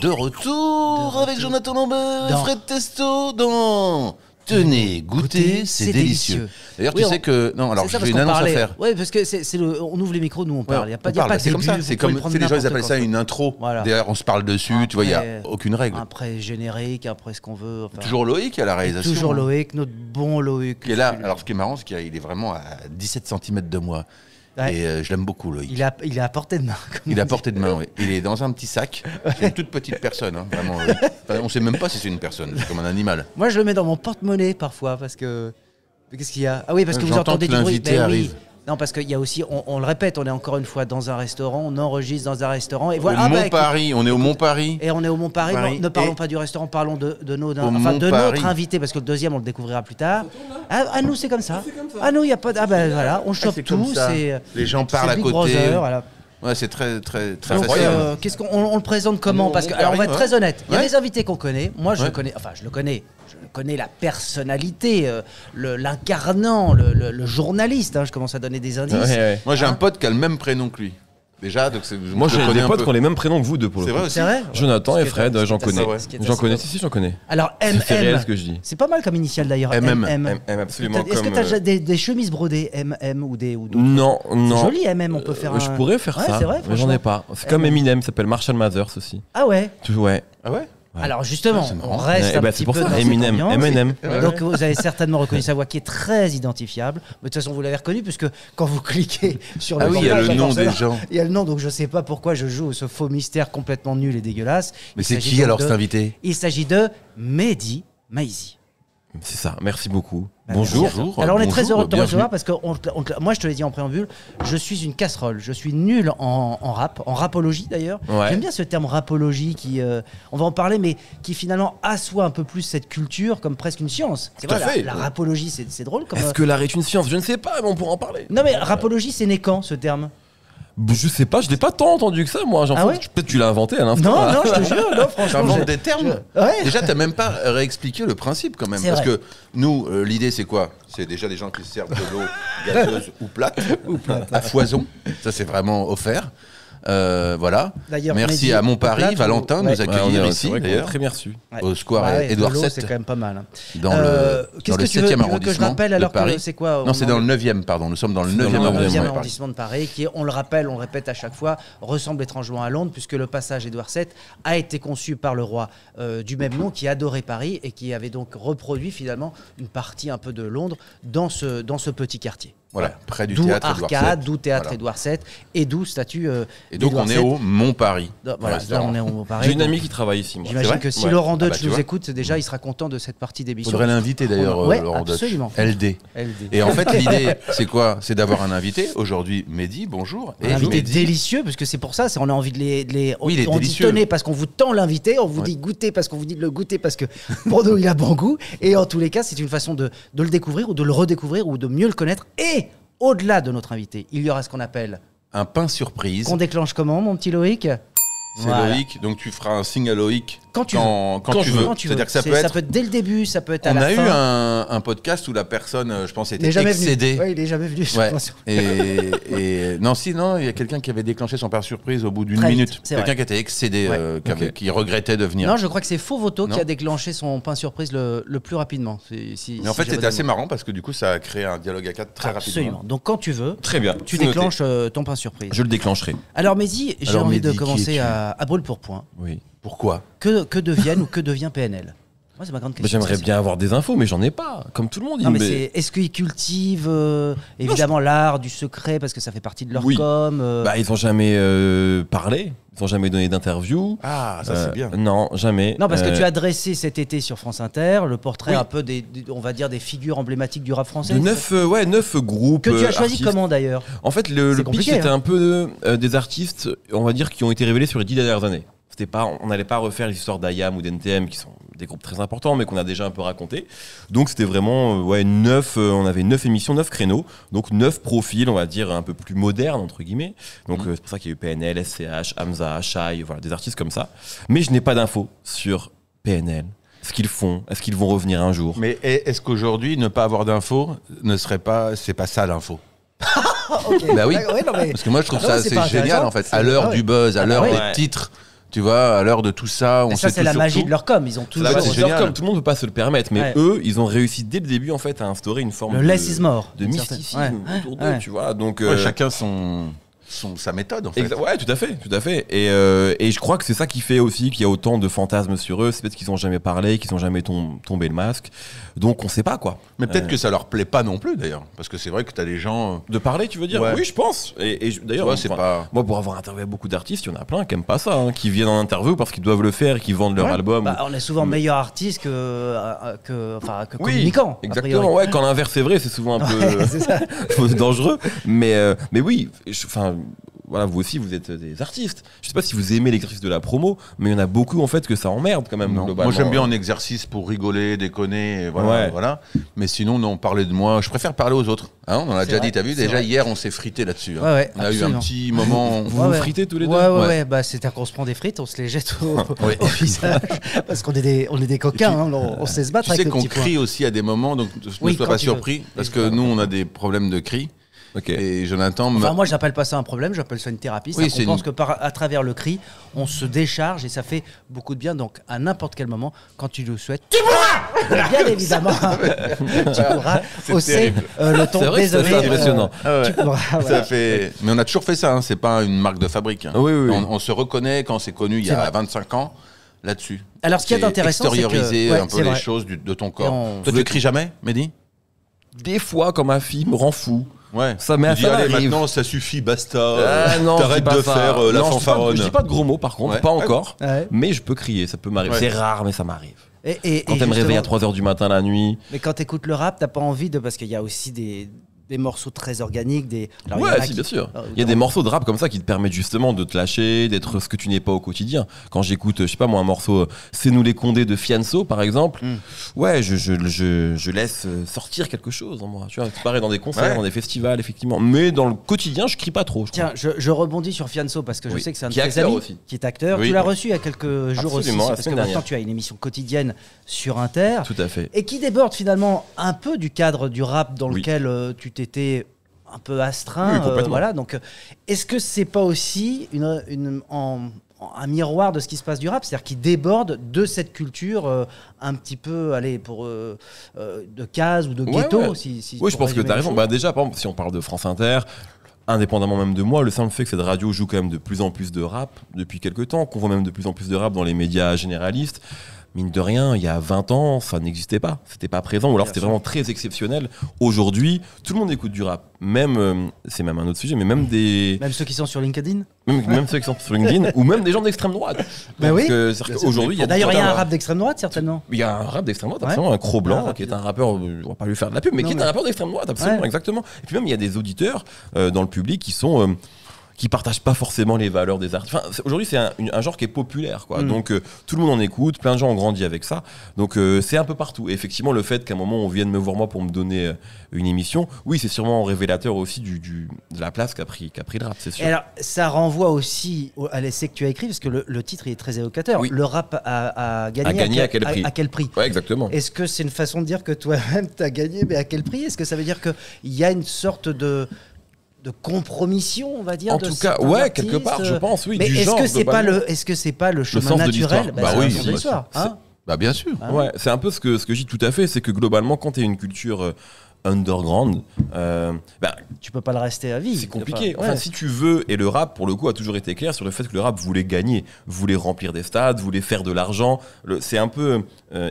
De retour avec Jonathan Lambert et Fred Testo dans Tenez, goûtez, c'est délicieux. D'ailleurs, tu sais que... Non, alors j'ai une annonce à faire. Oui, parce que on ouvre les micros, nous on parle. Il n'y a pas de c'est comme ça. C'est comme les gens, ils appellent ça une intro. D'ailleurs, on se parle dessus, tu vois, il n'y a aucune règle. Après générique, après ce qu'on veut. Toujours Loïc à la réalisation. Toujours Loïc, notre bon Loïc. Qui est là. Alors, ce qui est marrant, c'est qu'il est vraiment à 17 cm de moi. Ouais. Et je l'aime beaucoup, Loïc. Il est à portée de main. Il est à portée de main, oui. Il est dans un petit sac. C'est une toute petite personne, hein, vraiment. Enfin, on ne sait même pas si c'est une personne. C'est comme un animal. Moi, je le mets dans mon porte-monnaie parfois parce que. Qu'est-ce qu'il y a? Ah oui, parce que vous entendez du bruit. L'invité arrive. Oui. Non, parce qu'il y a aussi, on le répète, on est encore une fois dans un restaurant, on enregistre dans un restaurant. Et voilà. Au Mont-Paris, on est au Mont-Paris. Et on est au Mont-Paris. Non, ne parlons pas du restaurant, parlons de notre invité, parce que le deuxième, on le découvrira plus tard. À nous, c'est comme ça. À nous, il n'y a pas de. Ah ben voilà, on chope tout. Les gens parlent à côté. Brother, voilà. Ouais, c'est très facile. Qu'est-ce qu'on le présente comment? Parce que, alors, on va être très honnête. Il y a des invités qu'on connaît. Moi, je le connais. Enfin, je le connais. Je connais la personnalité, l'incarnant, le journaliste. Hein, je commence à donner des indices. Ouais. Moi, j'ai un pote qui a le même prénom que lui. Déjà, donc moi j'ai des potes qui ont les mêmes prénoms que vous deux pour le coup. C'est vrai. Jonathan et Fred, j'en connais. J'en connais, j'en connais. Alors MM, c'est réel ce que je dis. C'est pas mal comme initial d'ailleurs. MM, absolument. Est-ce que tu as des chemises brodées MM ou d'autres? Non. Joli MM, on peut faire. Je pourrais faire ça, c'est vrai, mais j'en ai pas. C'est comme Eminem, ça s'appelle Marshall Mathers aussi. Ah ouais. Ouais. Ah ouais. Alors justement, on reste un petit peu dans Eminem. Donc vous avez certainement reconnu sa voix qui est très identifiable. Mais de toute façon, vous l'avez reconnu puisque quand vous cliquez sur le il y a le nom des gens. Il y a le nom, donc je sais pas pourquoi je joue ce faux mystère complètement nul et dégueulasse. Mais c'est qui alors cet invité? Il s'agit de Mehdi Maizi. C'est ça, merci beaucoup. Bonjour. Alors on est très heureux de te recevoir parce que moi je te l'ai dit en préambule, je suis une casserole, je suis nul en rap, en rapologie d'ailleurs. Ouais. J'aime bien ce terme rapologie qui, on va en parler, mais qui finalement assoit un peu plus cette culture comme presque une science. Tout à fait. La rapologie, c'est drôle. Est-ce que l'art est une science? Je ne sais pas, mais on pourra en parler. Non mais rapologie, c'est né quand ce terme? Je sais pas, je l'ai pas tant entendu que ça, moi. Peut-être que tu l'as inventé à l'instant. Non, je te jure, non, franchement. J'invente des termes. Ouais. Déjà, t'as même pas réexpliqué le principe quand même. Parce que nous, l'idée, c'est quoi? C'est déjà des gens qui se servent de l'eau gazeuse ou plate, à foison. Ça, c'est vraiment offert. Voilà. Merci à Montparis, Valentin de nous accueillir ici. D'ailleurs, très bien reçu. Au square Édouard VII. C'est quand même pas mal. Dans le 7e arrondissement de Paris. C'est quoi? Non, c'est dans le 9e, pardon. Nous sommes dans le 9e arrondissement de Paris, qui, on le rappelle, on le répète à chaque fois, ressemble étrangement à Londres, puisque le passage Édouard VII a été conçu par le roi du même nom, qui adorait Paris et qui avait donc reproduit finalement une partie un peu de Londres dans ce petit quartier. Voilà, près du théâtre Édouard VII. Arcade, d'où théâtre Édouard VII, et d'où statue. Et donc on est au Mont-Paris. Voilà, là on est au Mont-Paris. J'ai une amie qui travaille ici. J'imagine que si Laurent Deutsch nous écoute, déjà il sera content de cette partie d'émission. Faudrait l'inviter d'ailleurs, Laurent Deutsch. Absolument. LD. Et en fait, l'idée, c'est quoi? C'est d'avoir un invité. Aujourd'hui, Mehdi, bonjour. Un invité délicieux, parce que c'est pour ça, on a envie de les. Oui, il est on dit tenez parce qu'on vous tend l'invité, on vous dit goûtez parce qu'on vous dit de le goûter parce que pour nous il a bon goût. Et en tous les cas, c'est une façon de le découvrir ou de le redécouvrir ou de mieux le connaître. Et au-delà de notre invité, il y aura ce qu'on appelle un pain surprise. Qu'on déclenche comment, mon petit Loïc? C'est Loïc, donc tu feras un signe à Loïc quand tu veux. C'est-à-dire que ça peut être dès le début, ça peut être à la fin. On a eu un podcast où la personne, je pense, était excédée. Oui, il est jamais venu. Non, il y a quelqu'un qui avait déclenché son pain surprise au bout d'une minute. Quelqu'un qui était excédé, qui regrettait de venir. Non, je crois que c'est Faux Voto qui a déclenché son pain surprise le plus rapidement. Mais en fait, c'était assez marrant parce que du coup, ça a créé un dialogue à 4 très rapidement. Absolument. Donc quand tu veux, très bien. Tu déclenches ton pain surprise. Je le déclencherai. Alors Mehdi, j'ai envie de commencer à brûle pour point. Oui. Pourquoi? Que deviennent ou que devient PNL? Moi, c'est ma grande question. J'aimerais bien avoir des infos, mais j'en ai pas, comme tout le monde. Non, mais est-ce qu'ils cultivent évidemment l'art du secret parce que ça fait partie de leur com Ils n'ont jamais parlé, ils n'ont jamais donné d'interview. Ah, ça c'est bien. Non, jamais. Non, parce que tu as dressé cet été sur France Inter le portrait un peu on va dire des figures emblématiques du rap français. De 9 groupes. Que tu as choisi artistes. comment d'ailleurs? En fait, le pitch c'était un peu des artistes, on va dire, qui ont été révélés sur les 10 dernières années. On n'allait pas refaire les histoires d'IAM ou d'NTM qui sont des groupes très importants mais qu'on a déjà un peu raconté. Donc c'était vraiment on avait 9 émissions, 9 créneaux, donc 9 profils on va dire un peu plus modernes entre guillemets. Donc c'est pour ça qu'il y a eu PNL, SCH, Hamza, Shai, voilà, des artistes comme ça. Mais je n'ai pas d'infos sur PNL. Ce qu'ils font, est-ce qu'ils vont revenir un jour? Mais est-ce qu'aujourd'hui ne pas avoir d'infos c'est pas ça l'info? Bah oui, parce que moi je trouve ça c'est génial en fait. À l'heure du buzz, à l'heure des titres, Tu vois, à l'heure de tout ça, ça c'est la magie de leur com. Ils ont tout. C'est génial. Tout le monde ne peut pas se le permettre, mais eux, ils ont réussi dès le début en fait à instaurer une forme de less is more, de mysticisme autour d'eux, tu vois. Donc chacun sa méthode en fait. Ouais, tout à fait. Et je crois que c'est ça qui fait aussi qu'il y a autant de fantasmes sur eux. C'est peut-être qu'ils n'ont jamais parlé, qu'ils n'ont jamais tombé le masque. Donc on sait pas quoi. Mais peut-être que ça leur plaît pas non plus d'ailleurs. Parce que c'est vrai que tu as des gens. De parler, tu veux dire ? Oui, je pense. Et d'ailleurs, moi pour avoir interviewé beaucoup d'artistes, il y en a plein qui n'aiment pas ça, qui viennent en interview parce qu'ils doivent le faire et qui vendent leur album. On est souvent meilleur artiste que communicant. Exactement, quand l'inverse est vrai, c'est souvent un peu dangereux. Mais oui, voilà, vous aussi, vous êtes des artistes. Je sais pas si vous aimez l'exercice de la promo, mais il y en a beaucoup en fait que ça emmerde quand même. Moi, j'aime bien en exercice pour rigoler, déconner, voilà. Mais sinon, non, parler de moi, je préfère parler aux autres. Hein, on en a déjà dit, t'as vu, déjà hier, on s'est frité là-dessus. On a eu un petit moment. Vous vous fritez tous les deux. Ouais. C'est-à-dire qu'on se prend des frites, on se les jette au visage, parce qu'on est des coquins, on sait se battre. Tu sais qu'on crie aussi à des moments, donc ne sois pas surpris, parce que nous, on a des problèmes de cri. Et Jonathan. Moi, j'appelle pas ça un problème, j'appelle ça une thérapie. On pense que à travers le cri, on se décharge et ça fait beaucoup de bien. Donc, à n'importe quel moment, quand tu le souhaites, tu pourras. Bien évidemment, tu pourras hausser le ton. C'est vrai, c'est impressionnant. Tu pourras. Mais on a toujours fait ça. C'est pas une marque de fabrique. Oui. On se reconnaît quand c'est connu il y a 25 ans là-dessus. Alors, ce qui est intéressant, c'est extérioriser un peu les choses de ton corps. Toi, tu cries jamais, Mehdi ? Des fois, quand ma fille me rend fou. Ouais. Ça allez, maintenant ça suffit, basta. T'arrêtes de faire la fanfaronne. Je dis pas de gros mots par contre, pas encore. Mais je peux crier, ça peut m'arriver. C'est rare, mais ça m'arrive. Quand elle me réveille à 3h du matin la nuit. Mais quand t'écoutes le rap, t'as pas envie de. Parce qu'il y a aussi des morceaux très organiques. Bien sûr. Il y a des morceaux de rap comme ça qui te permettent justement de te lâcher, d'être ce que tu n'es pas au quotidien. Quand j'écoute, je sais pas moi, un morceau C'est nous les Condés de Fianso par exemple, je laisse sortir quelque chose en moi. Tu vois, c'est pareil dans des concerts, dans des festivals, effectivement. Mais dans le quotidien, je crie pas trop. Tiens, je rebondis sur Fianso parce que je sais que c'est un de tes amis qui est acteur. Tu l'as reçu il y a quelques jours aussi. Parce que maintenant tu as une émission quotidienne sur Inter. Tout à fait. Et qui déborde finalement un peu du cadre du rap dans lequel tu t'étais un peu astreint, voilà. Donc, est-ce que c'est pas aussi un miroir de ce qui se passe du rap, c'est-à-dire qui déborde de cette culture un petit peu, de case ou de ghetto, Oui, je pense que tu as raison. Déjà, par exemple, si on parle de France Inter. Indépendamment même de moi, le simple fait que cette radio joue quand même de plus en plus de rap depuis quelques temps, qu'on voit même de plus en plus de rap dans les médias généralistes. Mine de rien, il y a 20 ans, ça n'existait pas. C'était pas présent, ou alors c'était vraiment très exceptionnel. Aujourd'hui, tout le monde écoute du rap. Même, c'est même un autre sujet, mais même ceux qui sont sur LinkedIn. Même ceux qui sont sur LinkedIn, ou même des gens d'extrême droite. Aujourd'hui, d'ailleurs, il y a un rap d'extrême droite, certainement. Il y a un rap d'extrême droite, absolument. Un Cro-Blanc, qui est un rappeur, on va pas lui faire de la pub, mais qui est un rappeur d'extrême droite, absolument, exactement. Et puis même, il y a des auditeurs dans le public qui sont... qui partagent pas forcément les valeurs des artistes. Aujourd'hui, c'est un genre qui est populaire, quoi. Donc, tout le monde en écoute, plein de gens ont grandi avec ça. Donc, c'est un peu partout. Et effectivement, le fait qu'à un moment, on vienne me voir moi pour me donner une émission, oui, c'est sûrement révélateur aussi de la place qu'a pris le rap, c'est sûr. Et alors, ça renvoie aussi à l'essai que tu as écrit, parce que le titre est très évocateur. Oui. Le rap a gagné à quel prix. Ouais, exactement. Est-ce que c'est une façon de dire que toi-même, tu as gagné, mais à quel prix ? Est-ce que ça veut dire qu'il y a une sorte de compromission, on va dire. En tout cas, quelque part, je pense, oui. Mais est-ce que c'est pas le chemin naturel de l'histoire ? Oui, c'est l'histoire. Bien sûr. Ouais, c'est un peu ce que je dis tout à fait, c'est que globalement, quand tu es une culture underground, tu peux pas le rester à vie. C'est compliqué. Enfin, si tu veux, et le rap, pour le coup, a toujours été clair sur le fait que le rap voulait gagner, voulait remplir des stades, voulait faire de l'argent. C'est un peu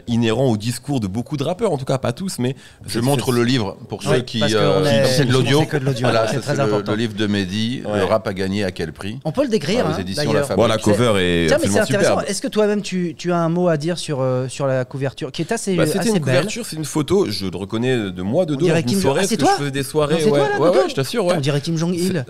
inhérent au discours de beaucoup de rappeurs, en tout cas pas tous, mais je montre le livre pour ceux qui c'est de l'audio. Voilà, c'est très important. Le livre de Mehdi, le rap a gagné à quel prix ? On peut le décrire. Les éditions La Fabrique. La cover est absolument superbe. Est-ce que toi-même tu as un mot à dire sur la couverture, qui est assez belle ? C'était une couverture, c'est une photo. Je le reconnais de moi, de dos. C'est toi ? Je faisais des soirées. Ouais, je t'assure. Ouais. On dirait Kim Jong-il.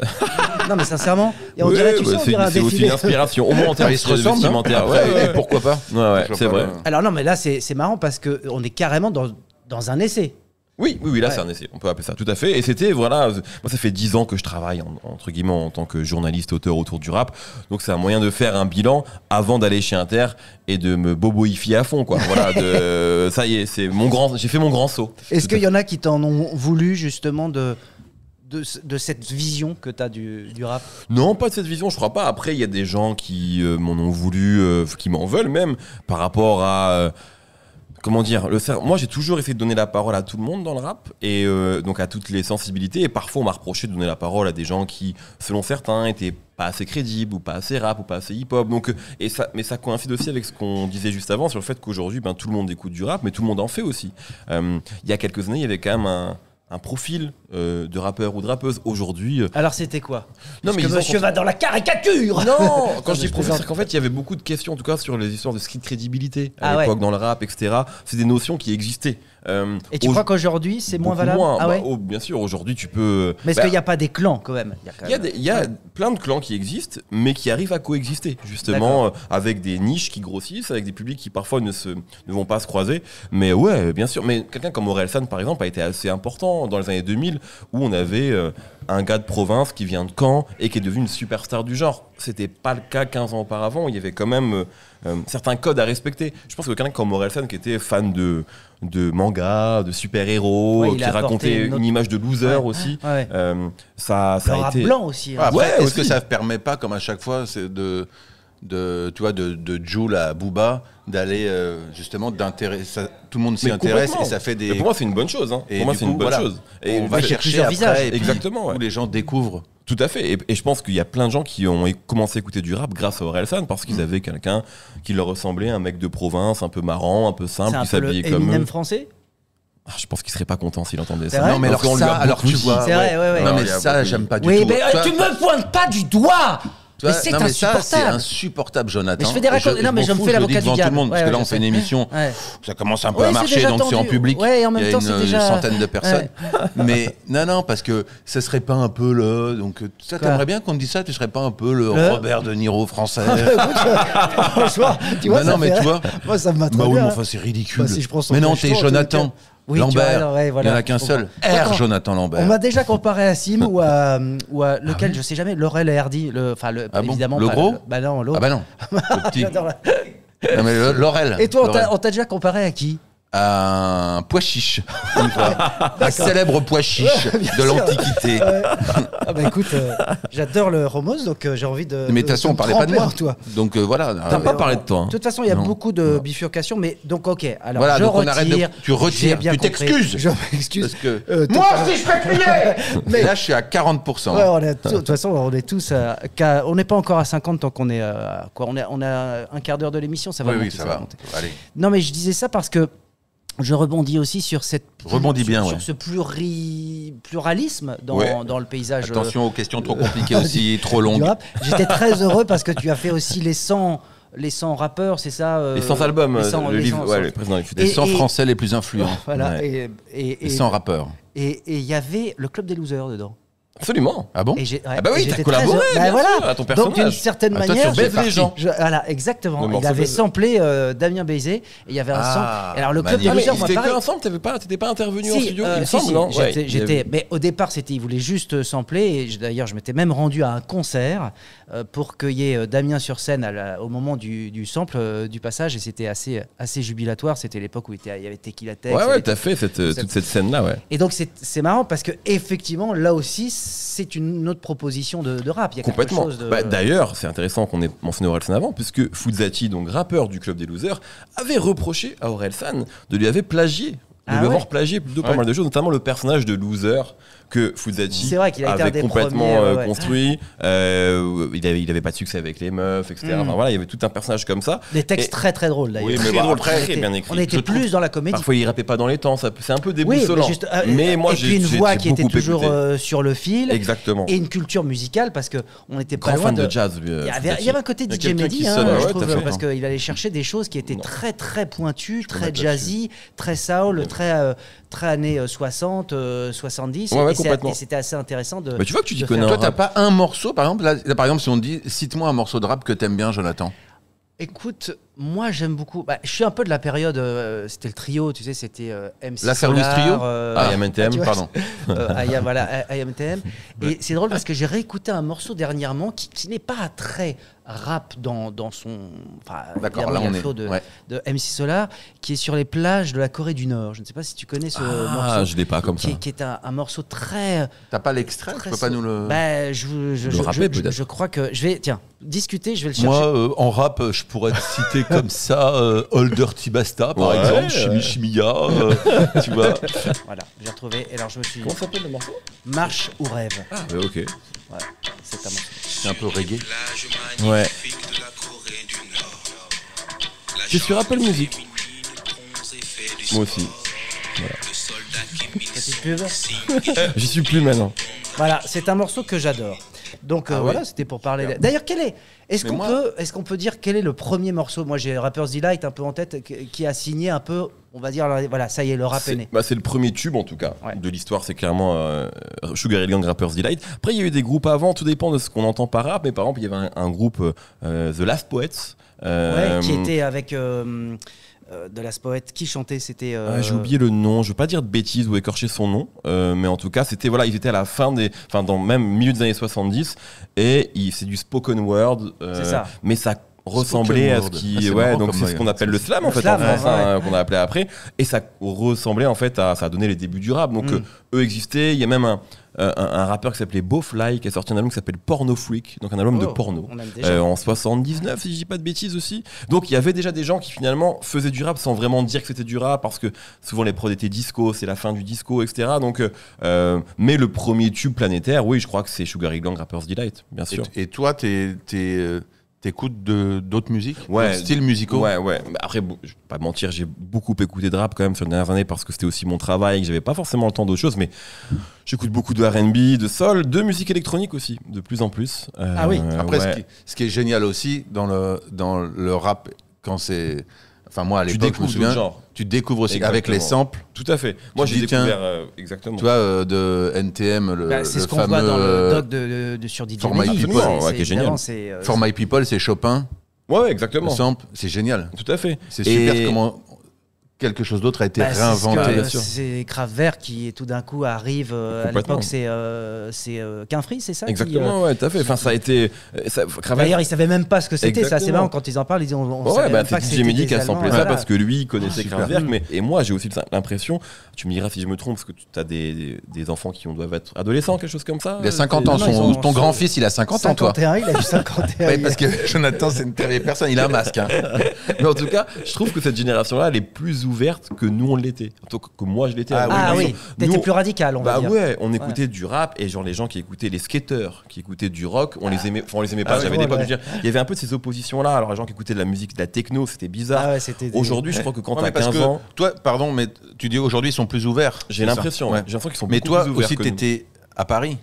Non, mais sincèrement, on dirait, tu sais, on dirait un c'est aussi une inspiration. Au moins en termes vestimentaires. Et pourquoi pas ? Ouais, c'est vrai. Alors non, mais là, c'est marrant parce qu'on est carrément dans un essai. Oui, là c'est un essai, on peut appeler ça tout à fait. Et c'était, voilà, moi ça fait 10 ans que je travaille entre guillemets en tant que journaliste, auteur autour du rap. Donc c'est un moyen de faire un bilan avant d'aller chez Inter et de me boboifier à fond, quoi. Voilà, ça y est, j'ai fait mon grand saut. Est-ce qu'il y en a qui t'en ont voulu justement de de cette vision que tu as du rap? Non, pas de cette vision, je crois pas. Après, il y a des gens qui m'en ont voulu, qui m'en veulent même, par rapport à... comment dire, moi j'ai toujours essayé de donner la parole à tout le monde dans le rap, et donc à toutes les sensibilités, et parfois on m'a reproché de donner la parole à des gens qui, selon certains, étaient pas assez crédibles, ou pas assez rap, ou pas assez hip-hop. Donc, mais ça coïncide aussi avec ce qu'on disait juste avant, sur le fait qu'aujourd'hui, tout le monde écoute du rap, mais tout le monde en fait aussi. Il y a quelques années, il y avait quand même un profil de rappeur ou de rappeuse. Aujourd'hui... Alors c'était quoi? Non, mais monsieur va dans la caricature. Non, quand je dis profil, c'est qu'en fait, il y avait beaucoup de questions, en tout cas, sur les histoires de street crédibilité à l'époque dans le rap, etc. C'est des notions qui existaient. Et tu crois qu'aujourd'hui, c'est moins valable? Bien sûr, aujourd'hui, tu peux... Mais est-ce qu'il n'y a pas des clans, quand même? Il y a plein de clans qui existent, mais qui arrivent à coexister, justement, avec des niches qui grossissent, avec des publics qui, parfois, ne vont pas se croiser. Mais ouais, bien sûr. Mais quelqu'un comme Orelsan, par exemple, a été assez important dans les années 2000, où on avait un gars de province qui vient de Caen et qui est devenu une superstar du genre. C'était pas le cas 15 ans auparavant. Il y avait quand même certains codes à respecter. Je pense que quelqu'un comme Orelsan, qui était fan de manga, de super-héros, qui racontait une image de loser aussi, ça a été... blanc aussi. Hein. Après, est-ce que ça ne permet pas, comme à chaque fois, de Jul à Booba, d'aller justement d'intéresser, tout le monde s'y intéresse et ça fait des... Mais pour moi, c'est une bonne chose. Hein. Pour moi, c'est une bonne chose. Et on va chercher après, exactement, où les gens découvrent. Tout à fait. Et je pense qu'il y a plein de gens qui ont commencé à écouter du rap grâce à Orelsan, parce qu'ils avaient quelqu'un qui leur ressemblait, un mec de province, un peu marrant, un peu simple, qui s'habillait comme eux. Eminem français? Je pense qu'il serait pas content s'il entendait ça. Non, mais alors tu vois. C'est vrai, ouais. Non, mais ça, j'aime pas du tout. Oui, mais tu me pointes pas du doigt. Mais c'est insupportable. C'est insupportable, Jonathan. Mais je fais des raccords. Non, mais je me fais l'avocat du diable. Tout le monde, parce que là, on fait une émission. Ça commence un peu à marcher, donc c'est en public. Il y a une centaine de personnes. Mais non, parce que ça serait pas un peu le. Donc, ça, t'aimerais bien qu'on te dise ça. Tu serais pas un peu le Robert De Niro français. Franchement, tu vois. Non, mais tu vois. Moi, ça me Bah oui, mais enfin, c'est ridicule. Mais non, t'es Jonathan. Oui, Lambert, il n'y en a qu'un seul. Jonathan Lambert. On m'a déjà comparé à Sim ou à lequel, je sais jamais, Laurel et Hardy. Évidemment. Le gros? Bah non, l'autre. Ah bah non. Le petit. Non mais Laurel. Et toi, on t'a déjà comparé à qui? Un pois chiche, un célèbre pois chiche de l'Antiquité. Ah bah écoute, j'adore le Romos, donc j'ai envie de. Mais de toute façon, on parlait pas de moi. Toi. Donc voilà. T'as pas parlé de toi. De toute façon, il y a beaucoup de bifurcations, mais donc ok. Alors voilà, je donc retire. Tu retires, tu t'excuses. Je m'excuse. Parce que moi aussi je peux crier. Mais là, je suis à 40%. Ouais, de toute façon, on est tous. On n'est pas encore à 50 tant qu'on est quoi. On a un quart d'heure de l'émission, ça va monter. Oui, ça va monter. Allez. Non, mais je disais ça parce que. Je rebondis aussi sur cette sur ce pluralisme dans le paysage. Attention aux questions trop compliquées aussi, trop longues. J'étais très heureux parce que tu as fait aussi les 100 rappeurs, c'est ça les 100 albums, le livre, le président les 100 Français les plus influents. Voilà. Et 100 rappeurs. Et il y a le Club des Losers dedans. Absolument. Ah bon? Bah oui, t'as collaboré à ton personnage. Donc d'une certaine manière, tu baises les gens. Voilà, exactement. Il avait samplé Damien Bézé et il y avait un sample. Alors le Club des Losers, moi pareil. C'était qu'un sample, t'étais pas intervenu en studio, il me semble, non? Mais au départ, il voulait juste sampler. Et d'ailleurs, je m'étais même rendu à un concert pour qu'il y ait Damien sur scène au moment du sample, du passage, et c'était assez jubilatoire. C'était l'époque où il y avait Tequila Tex. Ouais, t'as fait toute cette scène-là, ouais. Et donc c'est marrant parce que effectivement, là aussi, c'est une autre proposition de rap. Il y a complètement. Quelque chose d'ailleurs, c'est intéressant qu'on ait mentionné Orelsan avant, puisque Fouzati, donc rappeur du Club des Losers, avait reproché à Orelsan de lui avoir plagié. De lui avoir plagié plutôt pas mal de choses, notamment le personnage de loser que Fouzati avait complètement construit. Il avait pas de succès avec les meufs, etc. Enfin, voilà, il y avait tout un personnage comme ça. Des textes très très drôles d'ailleurs. Oui, mais très bien écrit. On était plus dans la comédie. Parfois il rappait pas dans les temps, c'est un peu déboussolant. Mais moi j'ai une voix qui était toujours sur le fil. Exactement. Et une culture musicale parce que on était pas loin de jazz. Il y avait un côté DJ Mehdi, je trouve, parce qu'il allait chercher des choses qui étaient très très pointues, très jazzy, très soul, très années 60, 70. Et c'était assez intéressant de. Mais tu vois que tu t'y connais. Toi, t'as pas un morceau, par exemple, là, par exemple, si on te dit, cite-moi un morceau de rap que t'aimes bien, Jonathan. Écoute, moi j'aime beaucoup. Je suis un peu de la période. C'était le trio, tu sais, c'était MC La Serlus Trio. IAM NTM, pardon. IAM NTM. Et c'est drôle parce que j'ai réécouté un morceau dernièrement qui n'est pas très rap dans son. Enfin, d'accord, là il y a on le est. flow de MC Solar qui est sur les plages de la Corée du Nord. Je ne sais pas si tu connais ce morceau. Ah, je l'ai pas comme ça. Qui est un morceau très. T'as pas l'extrait? Tu peux pas nous le. Bah, je crois que je vais. Tiens, discuter, je vais le chercher. Moi, en rap, je pourrais te citer comme ça Old Dirty Basta, par exemple, Chimi Chimia, tu vois. Voilà, j'ai retrouvé. Et alors, je me suis. Comment s'appelle le morceau? Marche ou rêve. Ah, ok. Ouais, c'est un morceau. C'est un peu reggae. Ouais. Je suis Apple Music. Moi aussi. Petite pub. J'y suis plus maintenant. Voilà, c'est un morceau que j'adore. Donc voilà, c'était pour parler. D'ailleurs, est-ce qu'on peut dire quel est le premier morceau? Moi, j'ai Rapper's Delight un peu en tête qui a signé un peu, on va dire, voilà, ça y est, le rap est né. C'est le premier tube en tout cas de l'histoire, c'est clairement Sugar Hill Gang, Rapper's Delight. Après, il y a eu des groupes avant, tout dépend de ce qu'on entend par rap. Mais par exemple, il y avait un groupe The Last Poets, qui était avec. De Last Poets, qui chantait, c'était. J'ai oublié le nom, je veux pas dire de bêtises ou écorcher son nom, mais en tout cas, c'était voilà, ils étaient à la fin dans même milieu des années 70, et c'est du spoken word, c'est ça. mais ça ressemblait à ce qui, donc c'est ce qu'on appelle le slam en fait en France, qu'on a appelé après, et ça ressemblait en fait ça a donné les débuts du rap, donc eux existaient. Il y a même un rappeur qui s'appelait Beaufly qui a sorti un album qui s'appelle Porno Freak, donc un album de porno en 79 si je dis pas de bêtises aussi. Donc il y avait déjà des gens qui finalement faisaient du rap sans vraiment dire que c'était du rap, parce que souvent les prods étaient disco, c'est la fin du disco, etc. Donc mais le premier tube planétaire, oui, je crois que c'est Sugar Hill Gang, Rapper's Delight, bien sûr. Et toi, t'écoutes d'autres musiques, d'autres styles musicaux? Ouais. Après, je vais pas mentir, j'ai beaucoup écouté de rap quand même sur les dernières années, parce que c'était aussi mon travail et que j'avais pas forcément le temps d'autre chose, mais j'écoute beaucoup de R&B, de soul, de musique électronique aussi, de plus en plus. Ah oui. Après, ce qui est génial aussi dans le rap, quand c'est... Enfin, moi, à l'époque, je me souviens, tu découvres aussi. Exactement. Avec les samples. Tout à fait. Moi, j'ai découvert exactement. Tu vois, de NTM, c'est ce qu'on fameux voit dans le doc de sur DJ For My People, qui est génial. For My People, c'est Chopin. Ouais, exactement. Le sample, c'est génial. Tout à fait. C'est super comment quelque chose d'autre a été réinventé. C'est Kraftwerk qui tout d'un coup arrive. À l'époque, c'est Quinfree, c'est ça? Exactement, ouais, tout à fait. Enfin, ça a été. D'ailleurs, ils savaient même pas ce que c'était. C'est assez marrant quand ils en parlent. Ils disent on savait même pas que c'était DJ qui a samplé ça parce que lui, il connaissait super. Kraftwerk. Et moi, j'ai aussi l'impression. Tu me diras si je me trompe, parce que tu as des enfants qui doivent être adolescents, quelque chose comme ça. Il a 50 ans. Ton grand-fils, il a 50 ans, toi. 51, il a eu 51. Oui, parce que Jonathan, c'est une terrible personne. Il a un masque. Mais en tout cas, je trouve que cette génération-là, elle est plus ouverte que nous on l'était, que moi je l'étais. Oui, t'étais plus radical, on va dire. Ouais, on écoutait du rap, et genre les gens qui écoutaient les skateurs, qui écoutaient du rock, on les aimait, on les aimait pas. J'avais des potes, je veux dire, il y avait un peu de ces oppositions-là. Alors les gens qui écoutaient de la musique, de la techno, c'était bizarre. Aujourd'hui, je crois que quand t'as 15 ans, toi, pardon, mais tu dis aujourd'hui ils sont plus ouverts. J'ai l'impression, j'ai l'impression qu'ils sont mais beaucoup plus ouverts. Mais toi aussi, t'étais à Paris.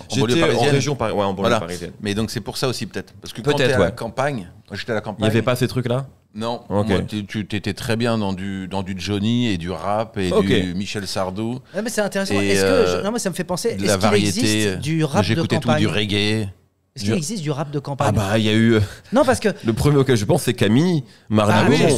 J'étais en région parisienne. Mais donc c'est pour ça aussi peut-être. Parce que quand t'es à la campagne, j'étais à la campagne. Il n'y avait pas ces trucs-là? Non, moi, tu étais très bien dans du Johnny et du rap et du Michel Sardou. Mais c'est intéressant. Moi ça me fait penser, est-ce qu'il existe du rap de campagne? J'écoutais tout du reggae. Est-ce qu'il existe du rap de campagne? Il y a eu. Non, parce que. Le premier auquel je pense, c'est Camille Marly Gaumont.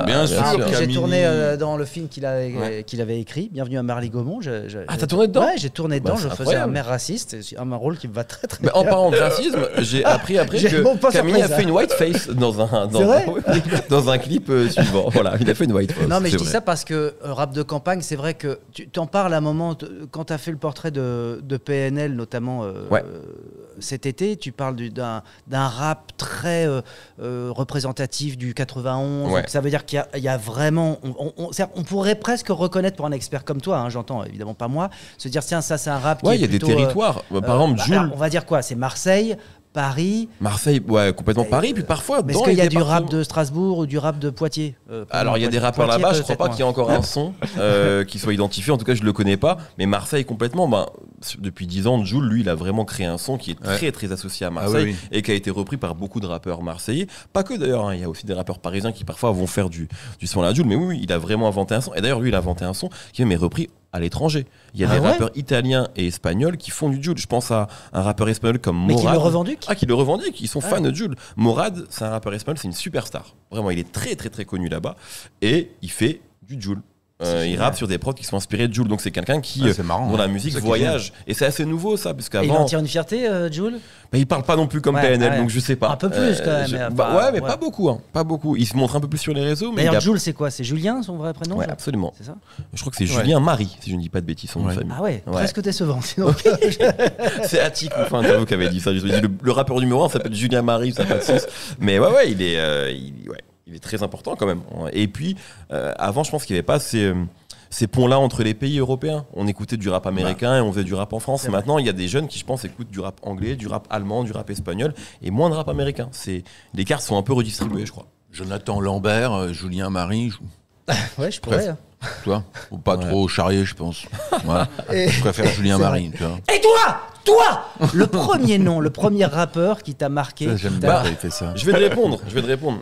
Bien sûr. J'ai tourné dans le film qu'il avait écrit, Bienvenue à Marly Gaumont. T'as tourné dedans? Ouais, j'ai tourné dedans. Je faisais un maire raciste. C'est un rôle qui me va très bien. En parlant de racisme, j'ai appris après que Camille a fait une whiteface dans un clip suivant. Voilà, il a fait une whiteface. Non, mais je dis ça parce que rap de campagne, c'est vrai que tu t'en parles à un moment quand tu as fait le portrait de PNL, notamment cet été, tu parles d'un rap très représentatif du 91. Donc ça veut dire qu'il y a vraiment... On pourrait presque reconnaître, pour un expert comme toi, j'entends évidemment pas moi, se dire tiens, ça c'est un rap qui est plutôt... il y a des territoires. Par exemple, Jules... on va dire quoi? C'est Marseille, Paris. Marseille, complètement Paris, puis parfois. Mais est-ce qu'il y a du rap de Strasbourg ou du rap de Poitiers? Alors il y a des rappeurs là-bas, je crois pas qu'il y ait encore un son qui soit identifié, en tout cas je le connais pas, mais Marseille complètement, depuis 10 ans, Jul, lui, il a vraiment créé un son qui est très très associé à Marseille et qui a été repris par beaucoup de rappeurs marseillais, pas que d'ailleurs, il y a aussi des rappeurs parisiens qui parfois vont faire du son à la Jul, mais oui, il a vraiment inventé un son, et d'ailleurs lui il a inventé un son qui est repris à l'étranger. Il y a des rappeurs italiens et espagnols qui font du Jul. Je pense à un rappeur espagnol comme Morad. Mais qui le revendique. Qui le revendique. Ils sont fans de Jul. Morad, c'est un rappeur espagnol, c'est une superstar. Vraiment, il est très très très connu là-bas. Et il fait du Jul. Il rappe sur des prods qui sont inspirés de Jul, donc c'est quelqu'un qui c'est marrant, dans la musique voyage, et c'est assez nouveau ça, parce qu'avant. Et il en tire une fierté, Jul. Il parle pas non plus comme PNL, donc je sais pas. Un peu plus quand même. Mais pas beaucoup, pas beaucoup. Il se montre un peu plus sur les réseaux. D'ailleurs, Jul, c'est quoi? C'est Julien, son vrai prénom? Ouais, absolument. C'est ça? Je crois que c'est Julien Marie, si je ne dis pas de bêtises, son nom de famille. Ah ouais, presque décevant. C'est Attic, enfin, j'avoue qui avait dit ça. Le rappeur numéro 1 s'appelle Julien Marie, ça n'a pas de sens. Mais ouais, il est très important quand même. Et puis, avant, je pense qu'il n'y avait pas ces ponts-là entre les pays européens. On écoutait du rap américain et on faisait du rap en France. Maintenant, il y a des jeunes qui, je pense, écoutent du rap anglais, du rap allemand, du rap espagnol et moins de rap américain. Les cartes sont un peu redistribuées, je crois. Jonathan Lambert, Julien Marie. Ouais, je pourrais. Toi, faut pas trop charrier, je pense. Ouais. Je préfère Julien Marie. Tu vois. Et toi, le premier rappeur qui t'a marqué. J'aime bien quand il fait ça. Je vais te répondre.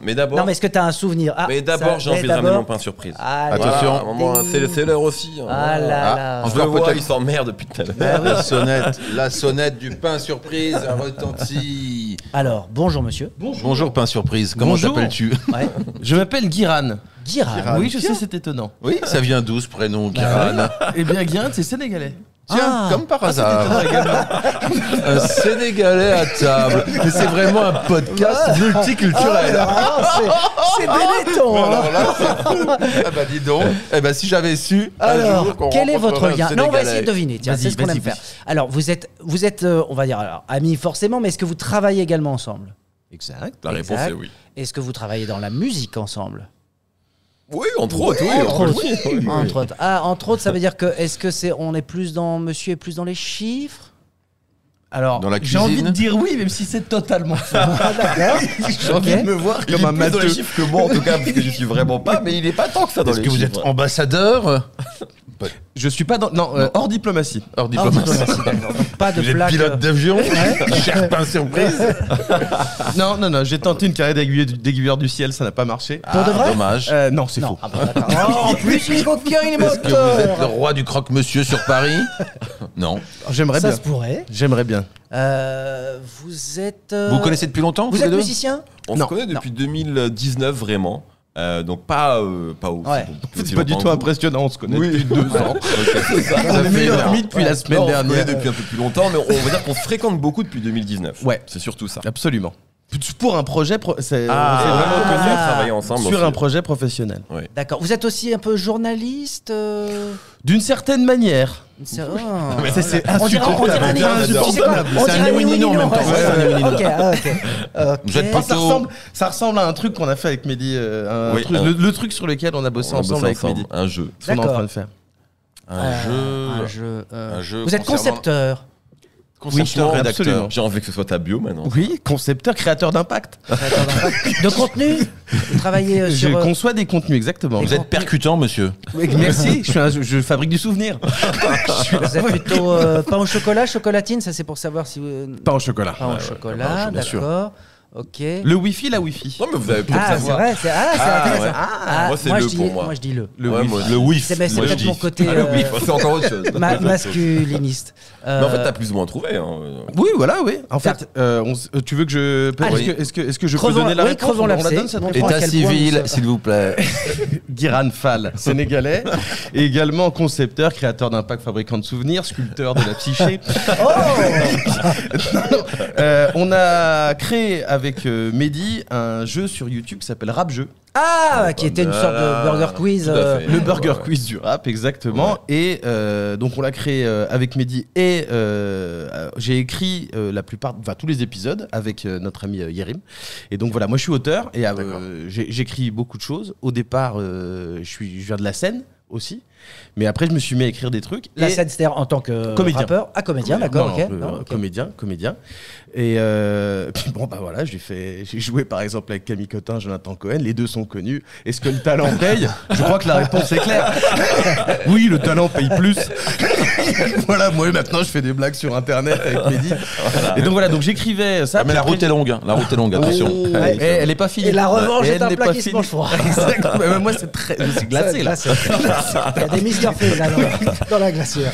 Mais d'abord. Non, mais est-ce que t'as un souvenir? Mais d'abord, j'ai envie de ramener mon pain surprise. Attention, c'est l'heure aussi. Ah là là. Je le vois, il s'emmerde depuis tout à l'heure. La sonnette du pain surprise a retenti. Alors, bonjour monsieur. Bonjour pain surprise. Comment t'appelles-tu? Je m'appelle Guiran. Guiran. Oui, je sais, c'est étonnant. Oui, ça vient d'où ce prénom, Guiran? Eh bien, Guiran, c'est sénégalais. Tiens, comme par hasard. Un Sénégalais à table. Mais c'est vraiment un podcast multiculturel. C'est Benetton. Alors là, c'est fou. Ah bah dis donc. Eh ben si j'avais su. Alors, quel est votre lien? Non, on va essayer de deviner. Tiens, c'est ce qu'on aime faire. Alors, vous êtes, on va dire, amis forcément, mais est-ce que vous travaillez également ensemble? Exact. La réponse est oui. Est-ce que vous travaillez dans la musique ensemble? Oui, entre autres. Entre autres. Ah, entre autres, ça veut dire que on est plus dans monsieur est plus dans les chiffres? Alors, j'ai envie de dire oui, même si c'est totalement faux. J'ai envie de me voir comme un matheux. Dans les chiffres que moi, en tout cas, parce que je suis vraiment pas, mais il est pas tant que ça dans les chiffres. Est-ce que vous êtes ambassadeur? Je suis pas dans. Non, hors diplomatie. Hors diplomatie. Donc, pas de Vous êtes plaque. pilote d'avion? Cher pain surprise? Non, j'ai tenté une carrière d'aiguilleur du ciel, ça n'a pas marché. Pour de vrai? Dommage. Non, c'est faux. Ah bah, d'accord. En plus, il est coquin, il est Est-ce que vous êtes le moteur. roi du croque-monsieur sur Paris? Non. J'aimerais Ça bien. se pourrait. J'aimerais bien. Vous êtes. Vous connaissez depuis longtemps? Vous tous êtes les deux musicien? On se connaît depuis 2019, vraiment. Donc pas aussi. Ouais. C'est pas du tout impressionnant, on se connaît depuis 2 ans. C'est ça. On est meilleurs amis depuis la semaine On se connaît dernière. depuis un peu plus longtemps, mais on va dire qu'on se fréquente beaucoup depuis 2019. Ouais. C'est surtout ça. Absolument. Pour un projet, c'est vraiment connu de travailler ensemble. sur aussi. un projet professionnel. D'accord. Vous êtes aussi un peu journaliste? D'une certaine manière. C'est On dirait un oui-non en même temps. Ok. Vous êtes plutôt... Ça ressemble à un truc qu'on a fait avec Mehdi. Le truc sur lequel on a bossé ensemble avec Mehdi. Un jeu. Ce qu'on est en train de faire. Un jeu. Vous êtes concepteur? Concepteur, rédacteur. absolument. J'ai envie que ce soit ta bio maintenant. Oui, concepteur, créateur d'impact. De contenu? Vous travaillez Je sur... conçois des contenus, exactement. Vous êtes percutant, monsieur. Merci, je fabrique du souvenir. Vous êtes plutôt pain au chocolat, chocolatine? Ça, c'est pour savoir si vous... Pas au chocolat. Pain au chocolat, bien sûr. d'accord. Ok. Le Wi-Fi, la Wi-Fi. Non, mais vous avez pu le Ah, c'est savoir. vrai, c'est intéressant. ouais. Moi, c'est le pour moi. Moi, je dis le. Le Ouais, Wi-Fi. moi, Le whiff. C'est Moi, je peut-être dis. mon côté Oui, c'est encore autre chose. masculiniste. Mais en fait, t'as plus ou moins trouvé. Hein. Oui, voilà, oui. En fait, tu veux que je. Allez. Est-ce que je peux Crevons- donner la oui, réponse? crevons On la l'abcès. donne, cette Montrons réponse à État quel point civil, nous s'il vous plaît. Guiran Fall, sénégalais, et également concepteur, créateur d'impact, fabricant de souvenirs, sculpteur de la psyché. On a créé avec Mehdi un jeu sur YouTube qui s'appelle Rap Jeu. Ah, qui était une sorte de burger quiz. Tout à fait. Le burger quiz du rap, exactement. Et donc on l'a créé avec Mehdi et j'ai écrit tous les épisodes avec notre ami Yerim. Et donc voilà, moi je suis auteur et j'écris beaucoup de choses. Au départ, je viens de la scène aussi. Mais après, je me suis mis à écrire des trucs. La scène, c'est-à-dire en tant que Comédien. rappeur. Ah, comédien, d'accord, ok. Non, Ok. Comédien. Et puis bon, bah voilà, j'ai joué par exemple avec Camille Cotin, Jonathan Cohen, les deux sont connus. Est-ce que le talent paye? Je crois que la réponse est claire. Oui, le talent paye plus. Voilà, moi maintenant je fais des blagues sur internet avec Mehdi. Et donc voilà, donc j'écrivais ça. Ah, mais la route est longue, hein. La route est longue, attention. Ouais, elle est pas finie. Et la revanche Et est elle un n'est plat pas qui se finie. mange froid. Exactement. Mais moi c'est glacé là. Il y a des Mr. Fay là dans la glacière.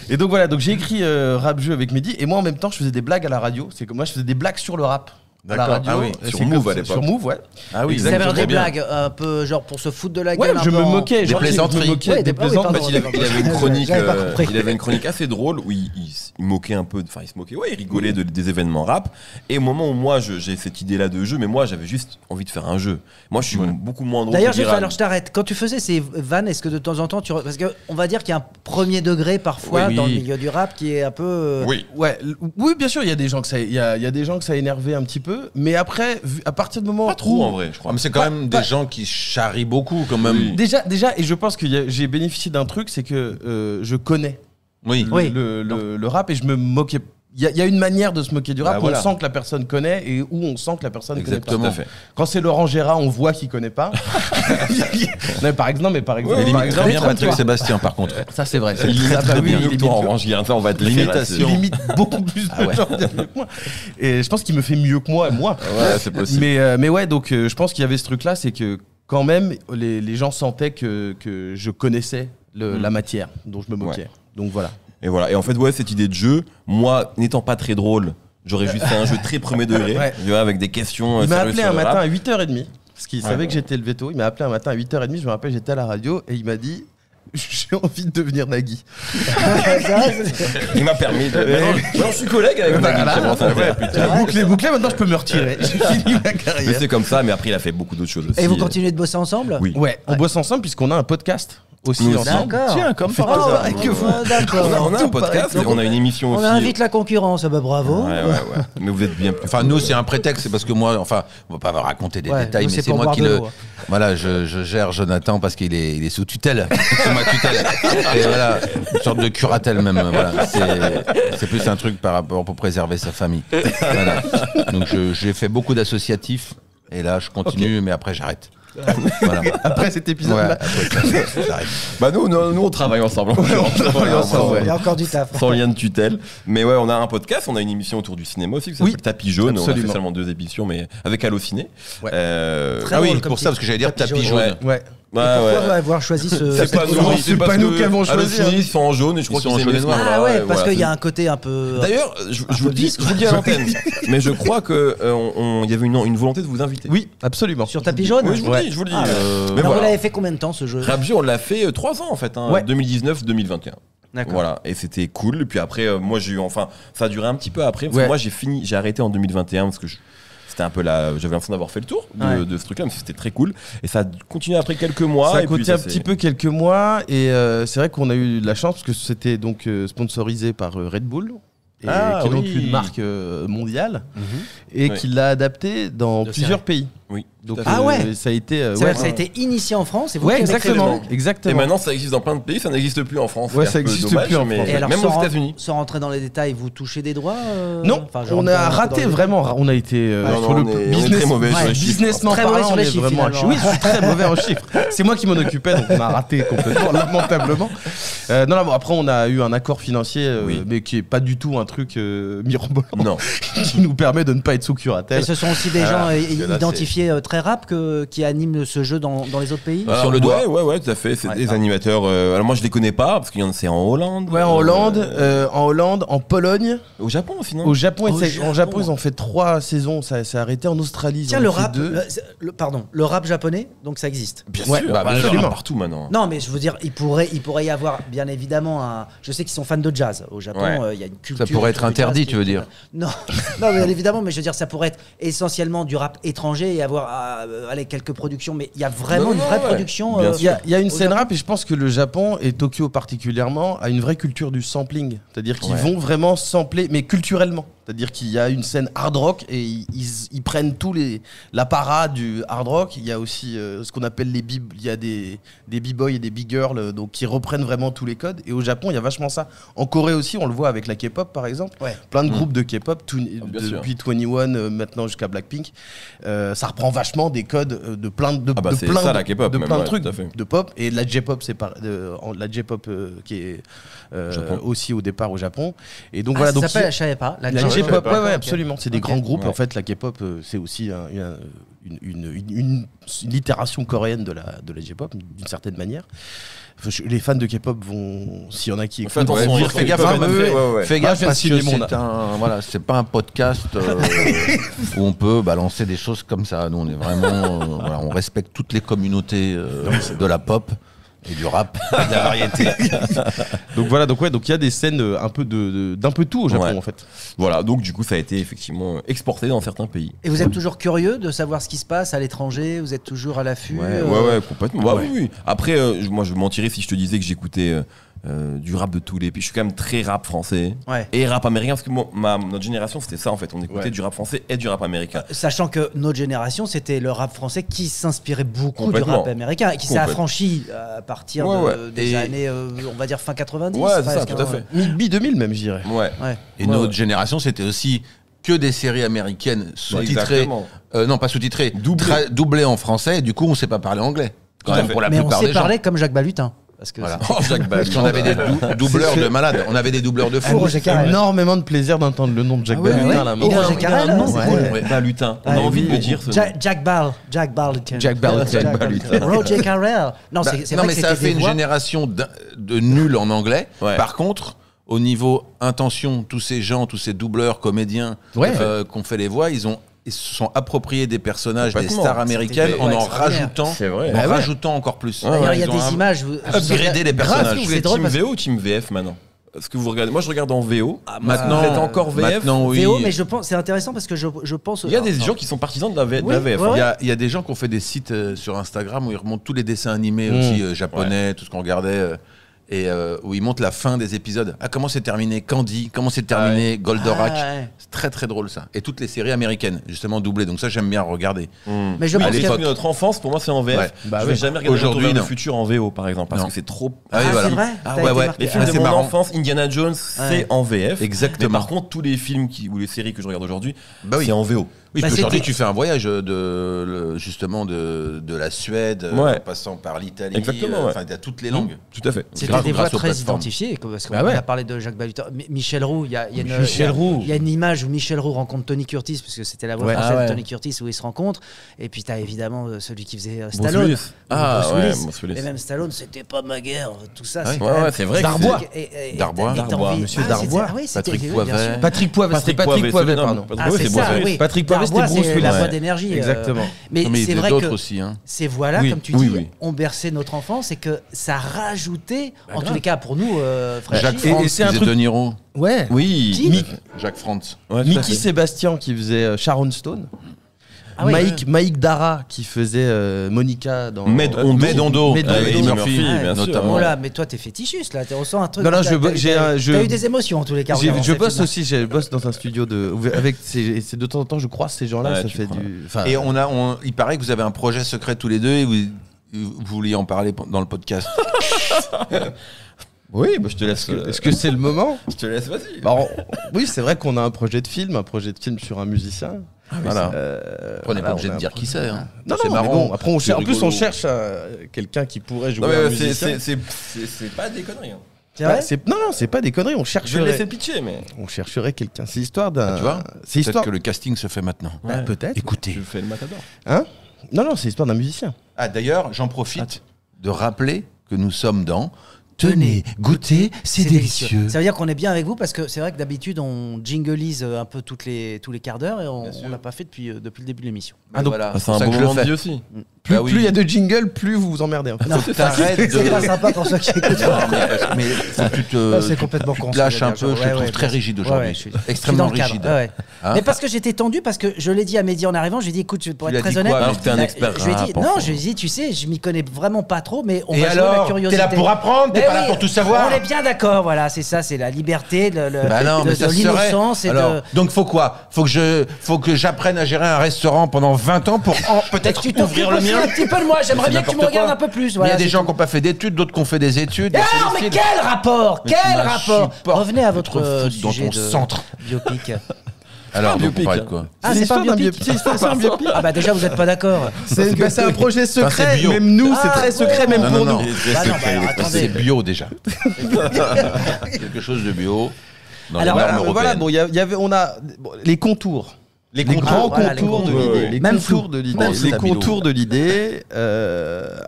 Et donc voilà, donc j'ai écrit Rap Jeu avec Mehdi et moi en même temps je faisais des blagues à la radio. C'est que moi je faisais des blagues sur le rap. à la radio. Ah oui. Et Sur c'est Move comme à ça, l'époque. Sur Move, ouais. Ah oui, Ils avaient exactement. des Très bien. blagues un peu genre pour se foutre de la Ouais, gueule. je un peu me en- moquais. genre, plaisanteries. je me moquais Ouais, des ah oui, plaisanteries. pardon. Il avait une chronique, J'avais pas compris. il avait une chronique assez drôle où il moquait un peu, enfin il se moquait, ouais, il rigolait des événements rap. Et au moment où moi j'ai cette idée-là de jeu, mais moi j'avais juste envie de faire un jeu. Moi je suis beaucoup moins drôle. D'ailleurs, que Viral. alors je t'arrête. Quand tu faisais ces vannes, est-ce que de temps en temps parce que on va dire qu'il y a un premier degré parfois Oui. dans le milieu du rap qui est un peu. Oui. Ouais, oui, bien sûr, il y a des gens que ça, il y a des gens que ça a énervé un petit peu, mais après, à partir du moment Pas trop où en vrai, je crois. Ah, mais c'est quand même des gens qui charrient beaucoup quand même. Oui. déjà, et je pense que j'ai bénéficié d'un truc, c'est que je connais Oui. Oui. le rap et je me moquais. Il y a une manière de se moquer du rap Bah, où voilà. on sent que la personne connaît et où on sent que la personne ne connaît pas. Exactement. Tout à fait. Quand c'est Laurent Gérard, on voit qu'il connaît pas. non, par exemple, Mais par limite exemple, très bien Patrick Sébastien par contre. ça c'est vrai. Il imite Ah bah très oui, bien il mieux que toi en imite- revanche, Guillaume. Ça, on va te L'imitation. il imite beaucoup plus de gens bien mieux que moi. Et je pense qu'il me fait mieux que moi. Ouais, c'est possible. Mais ouais, donc je pense qu'il y avait ce truc-là, c'est que quand même, les gens sentaient que je connaissais la matière dont je me moquais. Ouais. Donc voilà. Et voilà. Et en fait, ouais, cette idée de jeu, moi, n'étant pas très drôle, j'aurais juste fait un jeu très premier degré, Ouais. tu vois, avec des questions. Il m'a sérieuses appelé sur un le matin rap. à 8h30, parce qu'il savait ouais. que j'étais levé tôt. Il m'a appelé un matin à 8h30, je me rappelle, j'étais à la radio, et il m'a dit j'ai envie de devenir Nagui. Il m'a permis de. Non, je suis collègue avec Nagui. Voilà. Comment ça va, putain. Bouclé, maintenant je peux me retirer. J'ai fini ma Mais carrière. c'est comme ça, mais après, il a fait beaucoup d'autres choses aussi. Et vous continuez de bosser ensemble? Oui. Ouais, on bosse ensemble puisqu'on a un podcast aussi Nous aussi. ensemble. D'accord. Tiens, comme par Oh, hasard. Que vous. D'accord. On a un Tout podcast, pareil. et on a une émission On aussi. invite la concurrence, bah bravo. Ouais. Mais vous êtes bien plus. Enfin, nous, c'est un prétexte, c'est parce que moi, enfin, on va pas raconter des Ouais, détails, nous, mais c'est c'est pour moi boire qui de le. l'eau. Voilà, je gère Jonathan parce qu'il est sous tutelle, sous ma tutelle. Et voilà, une sorte de curatelle même. Voilà, c'est plus un truc par rapport pour préserver sa famille. Voilà. Donc j'ai fait beaucoup d'associatifs et là je continue, mais après j'arrête. Voilà. Après cet Ouais, épisode-là. après, j'arrête. Bah, nous, on travaille ensemble. Il y a encore du taf. Sans lien de tutelle. Mais ouais, on a un podcast, on a une émission autour du cinéma aussi qui s'appelle Oui, Tapis Jaune. On a fait absolument. seulement 2 émissions, mais avec Allociné. Ouais. Très Ah oui, drôle comme pour ça, parce que j'allais dire tapis tapis jaune. jaune. Ouais. Ouais. Pourquoi avoir choisi ce. C'est pas nous, c'est pas nous qui avons choisi, Allociné, hein. ils sont en jaune et je crois Ils sont qu'ils en aimaient jaune et ça. noir. Ah ouais, parce voilà, qu'il y a c'est- un côté un peu. D'ailleurs, je vous le dis, vice, je vous le dis à l'antenne, mais je crois que il y avait une volonté de vous inviter. Oui, absolument. Sur tapis jaune. Oui, je vous le dis, je vous le dis. Ah, Mais Alors, vous voilà. l'avez fait combien de temps ce jeu? Rabju, on l'a fait 3 ans en fait, hein, Ouais. 2019-2021. D'accord. Voilà, et c'était cool. Et puis après, moi j'ai eu, enfin, ça a duré un petit peu après. Parce Ouais. que moi j'ai arrêté en 2021 parce que c'était un peu j'avais l'impression d'avoir fait le tour de ce truc-là, mais c'était très cool. Et ça a continué après quelques mois. Ça a et puis coûté un s'est- petit peu quelques mois et c'est vrai qu'on a eu de la chance parce que c'était donc sponsorisé par Red Bull. Et Ah, qui est donc oui. une marque mondiale et Oui. qui l'a adapté dans De plusieurs série. pays. Oui. Donc tout à fait. Ah ouais. ça a été C'est-à-dire que ça a été initié en France et vous ouais, qui avez créé le exactement, truc. Et exactement. maintenant ça existe dans plein de pays, ça n'existe plus en France. Ouais, C'est ça un peu existe dommage, plus en mais France. Et alors, même sans, aux États-Unis. sans rentrer dans les détails, vous touchez des droits Non, Enfin, je on rentre a pas dans raté les- vraiment. On a été Non, sur non, le on est business, très mauvais sur les ouais, chiffres. businessment Très mauvais parlant, sur les on est chiffres, vraiment. finalement. Oui, je suis très mauvais en chiffres. C'est moi qui m'en occupais, donc on a raté complètement, lamentablement. Non, bon, après on a eu un accord financier, Oui. mais qui est pas du tout un truc mirobolant, Non. qui nous permet de ne pas être sous Et curatelle. ce sont aussi des Voilà. gens Parce que là, identifiés très rap qui animent ce jeu dans les autres pays Alors, Sur le doigt. Ouais, tout à fait. C'est Ouais, des pardon. animateurs. Alors moi je les connais pas parce qu'il y en a c'est en Hollande. Ouais, en Hollande, en Pologne, Au Japon aussi, non? au Japon. Au En Japon, ils ont fait 3 saisons. Ça s'est arrêté en Australie. ils Tiens, en le ont fait rap, 2. pardon, le rap japonais, donc ça existe. Bien Ouais, sûr. bah, Bah, il y en a absolument. partout maintenant. Non, mais je veux dire, il pourrait y avoir bien évidemment un. Je sais qu'ils sont fans de jazz. Au Japon, Ouais. il y a une culture. Ça pourrait être autour du interdit, jazz tu veux qui- dire? Non, non, bien évidemment, mais je veux dire, ça pourrait être essentiellement du rap étranger et avoir allez, quelques productions, mais il y a vraiment Non, une non, vraie ouais. production. Bien Il y a une au scène Japon. rap et je pense que le Japon et Tokyo particulièrement a une vraie culture du sampling. C'est-à-dire qu'ils Ouais. vont vraiment sampler, mais culturellement. C'est-à-dire qu'il y a une scène hard rock et ils prennent tous l'apparat du hard rock. Il y a aussi ce qu'on appelle il y a des b-boys et des b-girls donc qui reprennent vraiment tous les codes. Et au Japon, il y a vachement ça. En Corée aussi, on le voit avec la K-pop par exemple. Ouais. Plein de groupes de K-pop, bien sûr. depuis 21 maintenant jusqu'à Blackpink. Ça reprend vachement des codes de plein de, Ah bah, de c'est plein ça, de- la K-pop de même, plein de ouais, trucs tout à fait. de pop. Et la J-pop, c'est la J-pop qui est Japon. aussi au départ au Japon. Et donc Ah, voilà. ça Donc s'appelle, je savais pas. La la J-pop. J-pop, ouais, ouais, absolument. C'est des grands groupes. Ouais. En fait, la K-pop, c'est aussi une littération coréenne de la J-pop, d'une certaine manière. Les fans de K-pop vont, s'il y en a qui Fais écoutent, attention, Ouais, fais gaffe, un peu. fais gaffe je parce viens de que signer mon c'est pas un podcast où on peut balancer des choses comme ça. Nous, on est vraiment, voilà, on respecte toutes les communautés de la pop et du rap, et de la variété. donc il y a des scènes un peu d'un peu tout au Japon Ouais. en fait. Voilà, donc du coup, ça a été effectivement exporté dans certains pays. Et vous êtes toujours curieux de savoir ce qui se passe à l'étranger? Vous êtes toujours à l'affût? Ouais, complètement. Bah, oui. Après, moi, je mentirais si je te disais que j'écoutais du rap de tous les pays. Je suis quand même très rap français Ouais. et rap américain, parce que notre génération, c'était ça en fait. On écoutait du rap français et du rap américain. Sachant que notre génération, c'était le rap français qui s'inspirait beaucoup du Complètement. rap américain et qui s'est Complètement. affranchi à partir des Et- années, on va dire fin 90. Ouais, c'est ça, presque, tout à hein. fait. Mi-2000 même, je dirais. Ouais. Ouais. Et notre génération, c'était aussi que des séries américaines sous-titrées, Exactement. non pas sous-titrées, doublées en français. Et du coup, on sait pas parler anglais. Quand Tout à même, fait. pour la Mais on plupart sait des gens. parler comme Jacques Balutin. Parce que Voilà. Jacques Parce qu'on avait des doubleurs de malades. On avait des doubleurs de fou. Roger Carrel. Énormément de plaisir d'entendre le nom de Jacques Ah ouais, Balutin ouais. là. Et Roger Carrel, un nom, c'est ouais. cool. Ouais. Balutin. On a envie de le dire. Jack Balutin. Jack Balutin. Roger Carrel. Non, c'est non, vrai mais que ça a c'était fait des une voix. génération de nuls en anglais. Ouais. Par contre, au niveau intention, tous ces gens, tous ces doubleurs, comédiens Ouais. qu'on fait les voix, ils se sont appropriés des personnages, des Complètement. stars américaines C'était en extraordinaire. rajoutant, C'est vrai. en Bah ouais. rajoutant encore plus. D'ailleurs, il y a Ils ont des images. upgradé les personnages. Vous C'est êtes drôle team parce que- VO ou team VF maintenant? Est-ce que vous regardez? Moi, je regarde en VO. Maintenant, Vous êtes encore VF? Maintenant, oui. VO, mais je pense, c'est intéressant parce que je pense. Il y a des gens qui sont partisans de la VF. Oui, hein. ouais. Il y a des gens qui ont fait des sites sur Instagram où ils remontent tous les dessins animés aussi japonais, tout ce qu'on regardait. Et où ils montrent la fin des épisodes. Ah, comment c'est terminé Candy, comment c'est terminé Goldorak. Ah, ouais. C'est très très drôle ça. Et toutes les séries américaines, justement doublées. Donc ça, j'aime bien regarder. Mais je À pense qu'il y a- l'époque de notre enfance, pour moi, c'est en VF. Ouais. Bah je ouais. vais jamais regarder Aujourd'hui, Retour vers le non. futur en VO, par exemple, parce Non. que c'est trop. Ah oui, Ah, voilà. c'est vrai. Ah, T'as ouais, été ouais. marqué. Les films Ah, de c'est mon marrant. enfance, Indiana Jones, c'est en VF. Exactement. Mais par contre, tous les films ou les séries que je regarde aujourd'hui, Bah oui. c'est en VO. Oui, Bah, parce qu'aujourd'hui, c'était- tu fais un voyage justement de la Suède, Ouais. en passant par l'Italie. Exactement, ouais. Enfin, il y a toutes les langues. Tout à fait. C'était grâce- des voix grâce aux très plateformes. identifiées, parce qu'on Bah ouais. a parlé de Jacques Balutin. Michel Roux, il y a une Michel Roux. il y a une image où Michel Roux rencontre Tony Curtis, parce que c'était la voix Ouais. française Ah ouais. de Tony Curtis où ils se rencontrent. Et puis tu as évidemment celui qui faisait Stallone. Willis. Ah, Bruce ouais, Willis. Bruce Willis. Et même Stallone, c'était pas ma guerre, tout ça. Ouais. c'est Ouais, quand ouais, même- c'est vrai que Darbois. Darbois. Monsieur Darbois. Patrick oui, bien Poivet. sûr. Patrick Poivet, c'était Patrick Poivet, pardon. Ah, c'est ça, oui. Patrick Poivet, c'était Darbois, Bruce c'est Willis. la voix Ouais. d'énergie. Exactement. Mais Non, mais il y c'est a vrai d'autres que aussi. Hein. ces voix-là, Oui, comme tu oui, dis, oui. ont bercé notre enfance et que ça rajoutait, en tous les cas pour nous, Frachis, Jacques Et France, c'est un qui faisait truc- De Niro. Ouais. Oui. Qui Jacques France. Ouais, tout à Mickey fait. Sébastien qui faisait Sharon Stone. Ah oui. Mike Dara qui faisait Monica dans Med Ondo. Med Ondo. Med Avec Ondo. Eddie Murphy, Murphy, bien sûr. notamment. Voilà, mais toi t'es fétichiste là, tu ressens un truc. Non, non, T'as- je- t'as- j'ai t'as- un- je- T'as eu des émotions en tous les cas. en regardant Je ces bosse films. aussi, je bosse dans un studio avec c'est de temps en temps je croise ces gens-là, Ouais, ça tu fait crois. du. Enfin, Et il paraît que vous avez un projet secret tous les deux et vous vouliez en parler dans le podcast. Oui, bah, je te laisse. est-ce que c'est le moment? Je te laisse, vas-y. Bah, oui, c'est vrai qu'on a un projet de film sur un musicien. Voilà. On n'est voilà, pas obligé on a de dire un qui c'est. Hein. Non, C'est non, mais marrant. bon, après C'est en plus rigolo. on cherche quelqu'un qui pourrait jouer Non, un mais musicien. c'est pas des conneries. Hein. C'est vrai Non, c'est pas des conneries, on Je vais le chercherait. laisser pitcher, mais. On chercherait quelqu'un. C'est l'histoire d'un. Tu vois C'est Peut-être l'histoire. que le casting se fait maintenant. Bah, peut-être. Écoutez. Je fais le matador. Hein? Non, c'est l'histoire d'un musicien. Ah, d'ailleurs, j'en profite de rappeler que nous sommes dans Tenez, goûtez, c'est délicieux. Ça veut dire qu'on est bien avec vous parce que c'est vrai que d'habitude on jingleise un peu tous les quarts d'heure et on l'a pas fait depuis le début de l'émission. Ah, donc, voilà, C'est un bon moment de vie aussi. Plus Bah oui. il y a de jingle, plus vous vous emmerdez. En fait. Non, T'arrêtes de- c'est pas sympa pour ceux qui écoutent. Mais faut que tu te, Non, c'est complètement con, tu te lâches ce que un je veux peu, dire. je te Ouais, trouve ouais, très bien rigide sûr. aujourd'hui. Ouais, je suis Extrêmement dans le cadre. rigide. Ouais, ouais. Hein Mais parce que j'étais tendu, parce que je l'ai dit à Mehdi en arrivant, je lui ai dit écoute, pour Tu être l'as très dit honnête, quoi, alors que t'es un expert je lui ai dit rap, non, enfin. je lui ai dit tu sais, je m'y connais vraiment pas trop, mais on Et va jouer la alors, curiosité. t'es là pour apprendre, t'es Mais pas là oui, pour tout savoir. On est bien d'accord, voilà, c'est ça, c'est la liberté, Bah non, mais ça de se serait. l'innocence et Alors, de. donc faut quoi? Faut que j'apprenne à gérer un restaurant pendant 20 ans pour peut-être Tu t'ouvres ouvrir le mien. un petit peu de moi, j'aimerais bien que tu me n'importe regardes quoi. un peu plus. Mais il y Voilà, a des c'est gens tout. qui n'ont pas fait d'études, d'autres qui ont fait des études. Et alors, mais quel rapport Mais tu Quel rapport m'insupportes Revenez à de votre te foutre dans sujet ton de centre. biopic. Alors, donc, on biopic, parlait de hein. quoi? Ah, c'est pas un biopic C'est un biopic. Ah bah déjà, vous n'êtes pas d'accord. C'est un projet secret. c'est bio. Même nous, c'est Ah, très secret, même Non, pour non, nous. non. Bah non, bah alors, C'est attendez. bio déjà. Quelque chose de bio. dans Alors, les normes Voilà, européennes. bon, on a les contours. Les grands contours de l'idée. Les Même contours de l'idée. Même Les flou. contours de l'idée.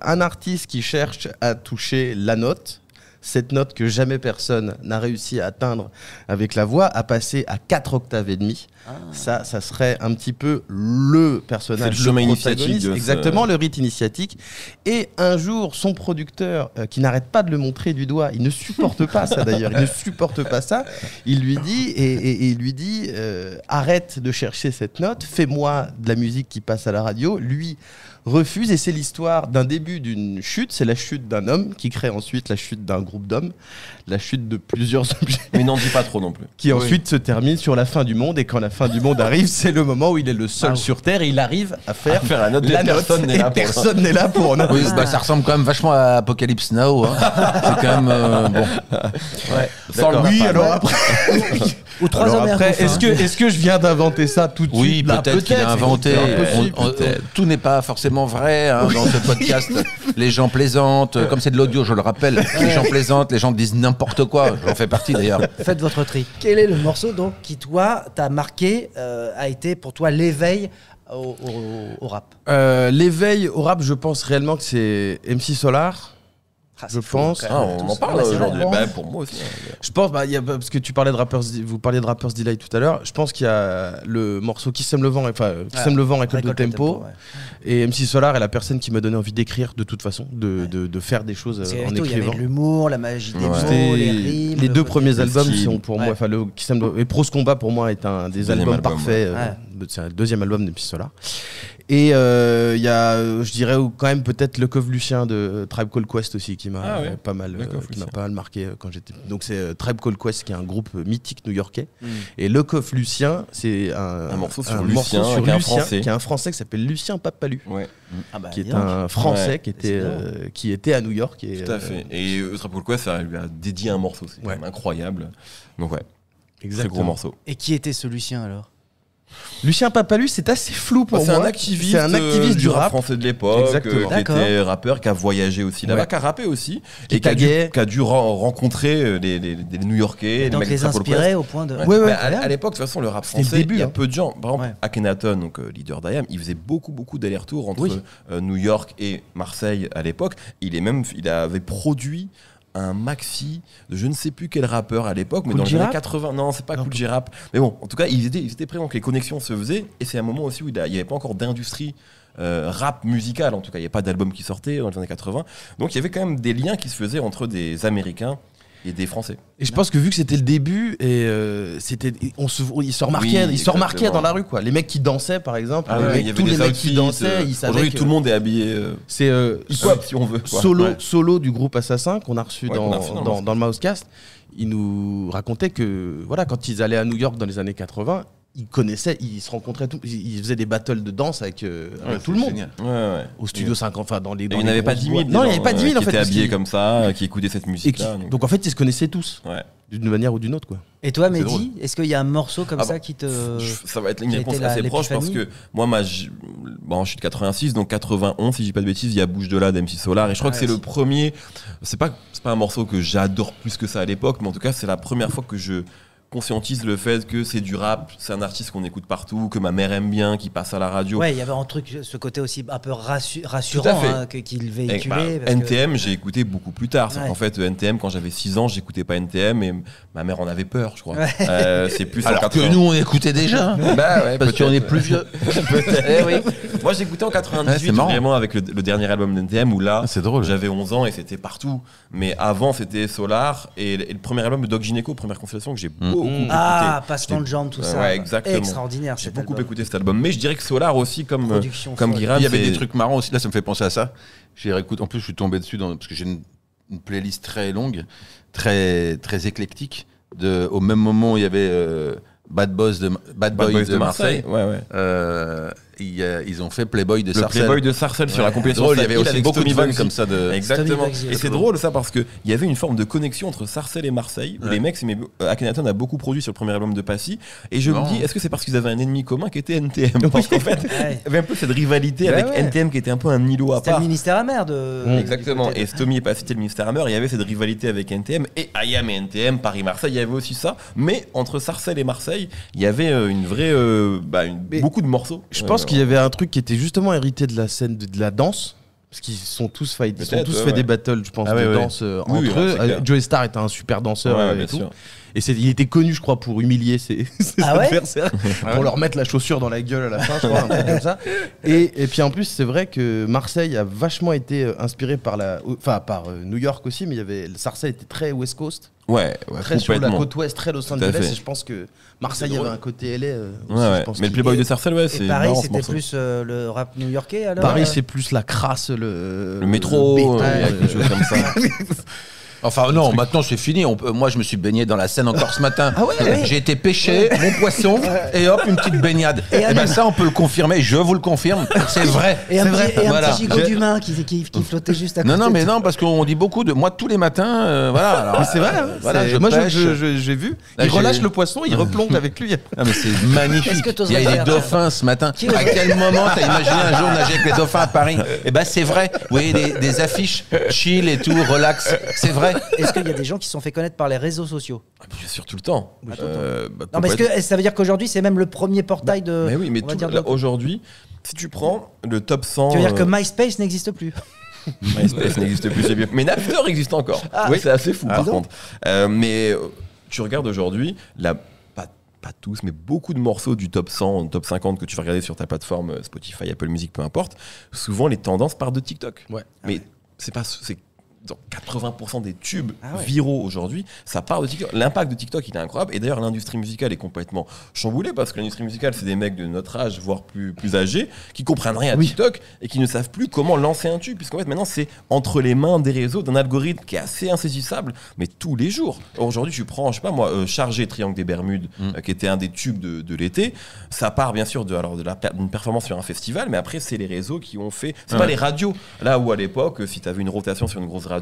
Un artiste qui cherche à toucher la note. Cette note que jamais personne n'a réussi à atteindre avec la voix, à passer à 4 octaves et demi. Ça serait un petit peu le personnage. C'est le chemin protagoniste. initiatique de ce- Exactement, le rite initiatique. Et un jour, son producteur, qui n'arrête pas de le montrer du doigt, il ne supporte pas ça d'ailleurs, il ne supporte pas ça, il lui dit, et il lui dit, arrête de chercher cette note, fais-moi de la musique qui passe à la radio. Lui refuse, et c'est l'histoire d'un début d'une chute, c'est la chute d'un homme qui crée ensuite la chute d'un groupe d'hommes, la chute de plusieurs objets Mais n'en dis pas trop non plus. qui ensuite se termine sur la fin du monde, et quand la fin du monde arrive, c'est le moment où il est le seul sur Terre et il arrive à faire, la note, la note, personne n'est et là pour personne n'est là pour en Oui, bah, ça ressemble quand même vachement à Apocalypse Now. Hein. C'est quand même bon. Sans le Oui, napalm. alors après, Ou 3 alors hommes et un après, couffin. est-ce que je viens d'inventer ça tout de Oui, suite là? peut-être qu'il a inventé. c'est possible, Tout n'est pas forcément vrai hein, dans ce podcast. Les gens plaisantent, comme c'est de l'audio, je le rappelle. Les gens plaisantent, les gens disent n'importe quoi. J'en fais partie d'ailleurs. Faites votre tri. Quel est le morceau donc qui, toi, t'a marqué, a été pour toi l'éveil au rap? L'éveil au rap, je pense réellement que c'est MC Solar. Ah, Je c'est fou, pense. quand Ah, même. on en parle Ouais, c'est aujourd'hui. vrai. Bah, pour moi aussi. Je pense, parce que vous parliez de Rappers Delight tout à l'heure, je pense qu'il y a le morceau Qui sème le vent, récolte de tempo. ouais. Et MC Solar est la personne qui m'a donné envie d'écrire de toute façon, de faire des choses Parce que en Hector, il y écrivant. avait de l'humour, la magie des mots, C'était les rimes. les le deux côté- premiers albums style. sont pour moi, Ouais. enfin le Qui sème le- et Prose Combat pour moi est un des Deuxième albums album, parfaits. ouais. C'est un deuxième album de MC Solar. Et il y a, je dirais quand même peut-être Le Coff Lucien de Tribe Called Quest aussi qui m'a Ah ouais. pas mal, Le Coff qui m'a Lucien. pas mal marqué quand j'étais. Donc c'est Tribe Called Quest qui est un groupe mythique new-yorkais. Et Le Coff Lucien, c'est un morceau sur morceau Lucien, sur avec un Lucien, Français. qui est un Français qui s'appelle Lucien Papalu, Ouais, Ah bah, qui est dis donc. un Français Ouais. qui était à New York. Et, tout à fait. Et Trap Quoi, ça lui a dédié un morceau. C'est quand Ouais. même incroyable. Donc, ouais, très Exactement. gros morceau. Et qui était ce Lucien alors? Lucien Papalu, c'est assez flou pour C'est moi. un activiste, C'est un activiste du rap. français de l'époque, Exactement. qui D'accord. était rappeur, qui a voyagé aussi là-bas, Ouais. qui a rappé aussi, Qui et qui a, taguait. dû rencontrer les New-Yorkais, Donc mecs les de Trap Called inspirer Quest. au point de. Ouais, Ouais, ouais, bah, incroyable. à l'époque, de toute façon, le rap C'était le français, début, il y a hein. peu de gens. Par exemple, Ouais. Akhenaton, donc leader d'IAM, il faisait beaucoup d'allers-retours entre Oui. New York et Marseille à l'époque. Il avait produit un maxi de je ne sais plus quel rappeur à l'époque, mais Kool dans les G années Rap 80. Non, c'est pas Kool G Rap. Mais bon, en tout cas, ils étaient présents, que les connexions se faisaient. Et c'est un moment aussi où il n'y avait pas encore d'industrie rap musicale. En tout cas, il n'y avait pas d'album qui sortait dans les années 80. Donc il y avait quand même des liens qui se faisaient entre des Américains et des Français. Et je pense que vu que c'était le début, et il se remarquait, Oui, il se remarquait exactement. dans la rue, quoi. Les mecs qui dansaient, par exemple, Ah les ouais, mecs- il y avait tous des les mecs qui outfits, dansaient, ils savaient aujourd'hui, que tout le monde est habillé c'est si on veut. quoi. Solo du groupe Assassin qu'on a reçu Ouais, dans, qu'on a reçu dans le dans le Mousecast. Il nous racontait que voilà, quand ils allaient à New York dans les années 80, ils se rencontraient, ils faisaient des battles de danse avec tout le monde. Génial. Ouais, ouais. Au studio 50, enfin dans les. Et dans il n'y les avait pas grosses 10 000. boîtes. Non, il n'y avait pas 10 000 en qui fait. étaient parce habillés qu'ils- comme ça, qui écoutaient cette et qui- musique-là. donc en fait, ils se connaissaient tous, Ouais. d'une manière ou d'une autre, quoi. Et toi, C'est Mehdi, est-ce qu'il y a un morceau comme Ah ça bah, qui te. Ça va être une qui a réponse été assez proche parce l'épiphanie que moi, je suis de 86, donc 91, si je dis pas de bêtises, il y a Bouge de là d'MC Solar. Et je crois que Ouais, c'est le si. premier. C'est pas un morceau que j'adore plus que ça à l'époque, mais en tout cas, c'est la première fois que je conscientise le fait que c'est du rap, c'est un artiste qu'on écoute partout, que ma mère aime bien, qui passe à la radio. Ouais, il y avait un truc, ce côté aussi un peu rassurant Tout à fait. hein, qu'il Et, véhiculait. bah, parce que- NTM, j'ai écouté beaucoup plus tard. C'est Ouais. qu'en fait, NTM, quand j'avais 6 ans, j'écoutais pas NTM et ma mère en avait peur, je crois. Ouais. C'est plus en Alors que 80. nous, on écoutait déjà. hein. Bah ouais, Parce qu'on est peut-être. plus vieux. Eh oui. Moi, j'écoutais en Ouais, 98, c'est marrant. vraiment avec le dernier album d'NTM où là, Ah, c'est drôle. j'avais 11 ans et c'était partout. Mais avant, c'était Solar et le premier album de Doc Gynéco, première constellation que j'ai beaucoup écouté. Ah, Passement de jambes, tout ça. Ouais, exactement. Extraordinaire. J'ai cet beaucoup album. écouté cet album. Mais je dirais que Solar aussi, comme Production folle. Guiram, Il y avait c'est- des trucs marrants aussi. Là, ça me fait penser à ça. J'ai réécouté. En plus, je suis tombé dessus parce que j'ai une playlist très longue, très éclectique. Au même moment, il y avait Bad Boy de Marseille. Ouais, ouais. ils ont fait Playboy de Le Sarcelles. Playboy de Sarcelles sur la compilation. Drôle, il y avait aussi avec beaucoup de Stomy vannes Bugsy. comme ça de. Exactement. Stomy Bugsy, Et c'est drôle ça parce qu'il y avait une forme de connexion entre Sarcelles et Marseille. Où les mecs, Akhenaton a beaucoup produit sur le premier album de Passy. Et je me dis, est-ce que c'est parce qu'ils avaient un ennemi commun qui était NTM? Parce qu'en fait, il y avait un peu cette rivalité avec NTM qui était un peu un îlot à C'était part. le ministère amer de. Exactement. Et Stomy et Passy c'était le ministère amer. Il y avait cette rivalité avec NTM et IAM et NTM, Paris-Marseille. Il y avait aussi ça. Mais entre Sarcelles et Marseille, il y avait une vraie, beaucoup de morceaux. Je pense qu'il y avait un truc qui était justement hérité de la scène de la danse. Parce qu'ils sont tous fait des battles, je pense, de danse entre eux. Joey Starr était un super danseur et tout. Sûr. Et il était connu, je crois, pour humilier ses adversaires, pour leur mettre la chaussure dans la gueule à la fin, je crois, un truc comme ça. Et puis en plus, c'est vrai que Marseille a vachement été inspiré par New York aussi, mais Sarcelles était très West Coast. Ouais, très sur la côte ouest, très Los Angeles. Et je pense que Marseille avait un côté LA. Mais le Playboy de Sarcelles, c'est. Et Paris, marrant, c'était plus le rap new-yorkais alors. Paris, c'est plus la crasse, le métro, quelque chose comme ça. Enfin non, maintenant c'est fini. Moi je me suis baigné dans la Seine encore ce matin. J'ai été pêcher mon poisson et hop une petite baignade. Et ben ça on peut le confirmer, je vous le confirme, c'est vrai. Et un petit gigot d'humain qui flottait juste à côté. Non parce qu'on dit beaucoup de moi tous les matins alors, c'est vrai. Moi j'ai vu, il relâche le poisson, il replonge avec lui. Mais c'est magnifique. Il y a des dauphins ce matin. À quel moment t'as imaginé un jour nager avec les dauphins à Paris? Et ben c'est vrai. Vous voyez des affiches chill et tout, relax, c'est vrai. Est-ce qu'il y a des gens qui se sont fait connaître par les réseaux sociaux? Bien sûr, tout le temps. Non, mais est-ce que ça veut dire qu'aujourd'hui, c'est même le premier portail de. Mais oui, mais aujourd'hui, si tu prends le top 100. Tu veux dire que MySpace n'existe plus? MySpace n'existe plus, c'est bien. Mais Napster existe encore. Oui, c'est assez fou par contre. Mais tu regardes aujourd'hui, pas tous, mais beaucoup de morceaux du top 100, top 50 que tu vas regarder sur ta plateforme Spotify, Apple Music, peu importe, souvent les tendances partent de TikTok. Mais c'est 80% des tubes viraux aujourd'hui, ça part de TikTok. L'impact de TikTok, il est incroyable. Et d'ailleurs, l'industrie musicale est complètement chamboulée parce que l'industrie musicale, c'est des mecs de notre âge, voire plus âgés, qui comprennent rien à TikTok et qui ne savent plus comment lancer un tube. Puisqu'en fait, maintenant, c'est entre les mains des réseaux, d'un algorithme qui est assez insaisissable, mais tous les jours. Aujourd'hui, tu prends, je sais pas moi, Chargé, Triangle des Bermudes, qui était un des tubes de l'été. Ça part bien sûr d'une performance sur un festival, mais après, c'est les réseaux qui ont fait. C'est pas les radios. Là où à l'époque, si tu avais une rotation sur une grosse radio,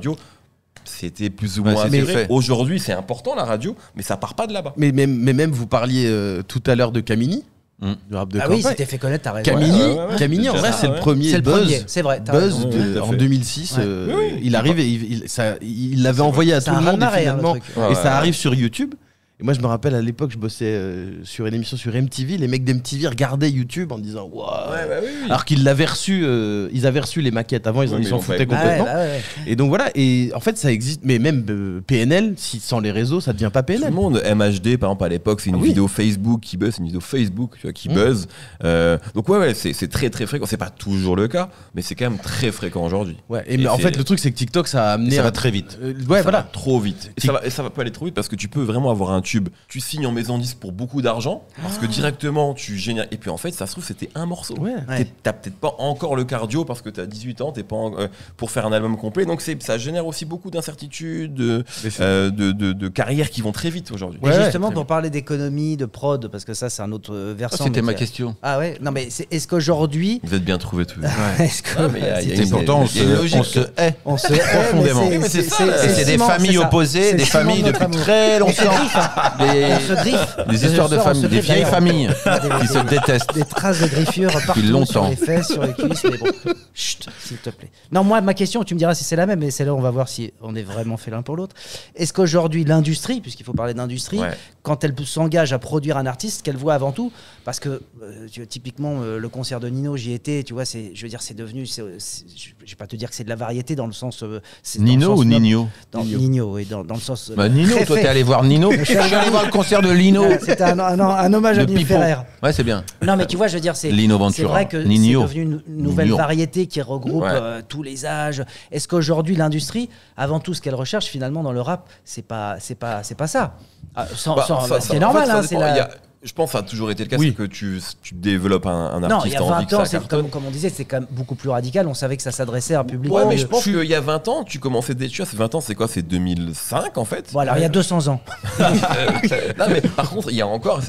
c'était plus ou moins fait. Aujourd'hui, c'est important la radio, mais ça part pas de là-bas. Mais même vous parliez tout à l'heure de Camini. Du rap de campagne. Oui, c'était fait connaître, t'as raison. Camini en vrai, c'est le premier buzz. C'est vrai. Buzz en 2006. Il arrive et il l'avait envoyé à tout le monde finalement. Et ça arrive sur YouTube. Et moi, je me rappelle à l'époque, je bossais sur une émission sur MTV. Les mecs d'MTV regardaient YouTube en disant waouh. Alors qu'ils l'avaient reçu, ils avaient reçu les maquettes avant, ils s'en foutaient complètement. Et donc voilà. Et en fait, ça existe. Mais même PNL, sans les réseaux, ça devient pas PNL. Tout le monde, MHD par exemple à l'époque, c'est une vidéo Facebook qui buzz, une vidéo Facebook qui buzz. Donc c'est très très fréquent. C'est pas toujours le cas, mais c'est quand même très fréquent aujourd'hui. Mais en fait, le truc c'est que TikTok, ça a amené. Ça va très vite. Ça va trop vite. Et ça va pas aller trop vite parce que tu peux vraiment avoir un tube. Tu signes en maison disque pour beaucoup d'argent parce que directement tu génères. Et puis en fait, ça se trouve, c'était un morceau. T'as peut-être pas encore le cardio parce que t'as 18 ans, t'es pas pour faire un album complet. Donc ça génère aussi beaucoup d'incertitudes, de carrières qui vont très vite aujourd'hui. Et justement, pour parler d'économie, de prod, parce que ça, c'est un autre versant. C'était ma question. Ah ouais. Non, mais est-ce qu'aujourd'hui. Vous êtes bien trouvé tous. Pourtant, on se hait. On se hait profondément. C'est des familles opposées, des familles depuis très longtemps. Des histoires de famille, des vieilles familles qui se détestent. Des traces de griffures partout sur les fesses, sur les cuisses, mais bon, chut, s'il te plaît. Non, moi, ma question, tu me diras si c'est la même, mais c'est là où on va voir si on est vraiment fait l'un pour l'autre. Est-ce qu'aujourd'hui, l'industrie, puisqu'il faut parler d'industrie, quand elle s'engage à produire un artiste, qu'elle voit avant tout, parce que typiquement, le concert de Nino, j'y étais, tu vois, je veux dire, c'est devenu, je vais pas te dire que c'est de la variété dans le sens... Nino ou Nino? Nino, oui, dans le sens... Nino, toi, t'es allé voir Nino? Je suis allé voir le concert de Lino. C'était un hommage à Nino Ferrer. Ouais, c'est bien. Non, mais tu vois, je veux dire, c'est vrai que c'est devenu une nouvelle variété qui regroupe tous les âges. Est-ce qu'aujourd'hui, l'industrie, avant tout, ce qu'elle recherche finalement dans le rap, c'est pas ça. C'est normal, hein. Je pense que ça a toujours été le cas, Oui. c'est que tu développes un Non, il y artiste a envie 20 que ans, ça cartonne. comme on disait, c'est quand même beaucoup plus radical. On savait que ça s'adressait à un public. Ouais, mais je pense qu'il y a 20 ans, tu commençais des... Tu vois, c'est 20 ans, c'est quoi? C'est 2005 en fait. Bon, alors il y a 200 ans. Non, mais par contre, il y a encore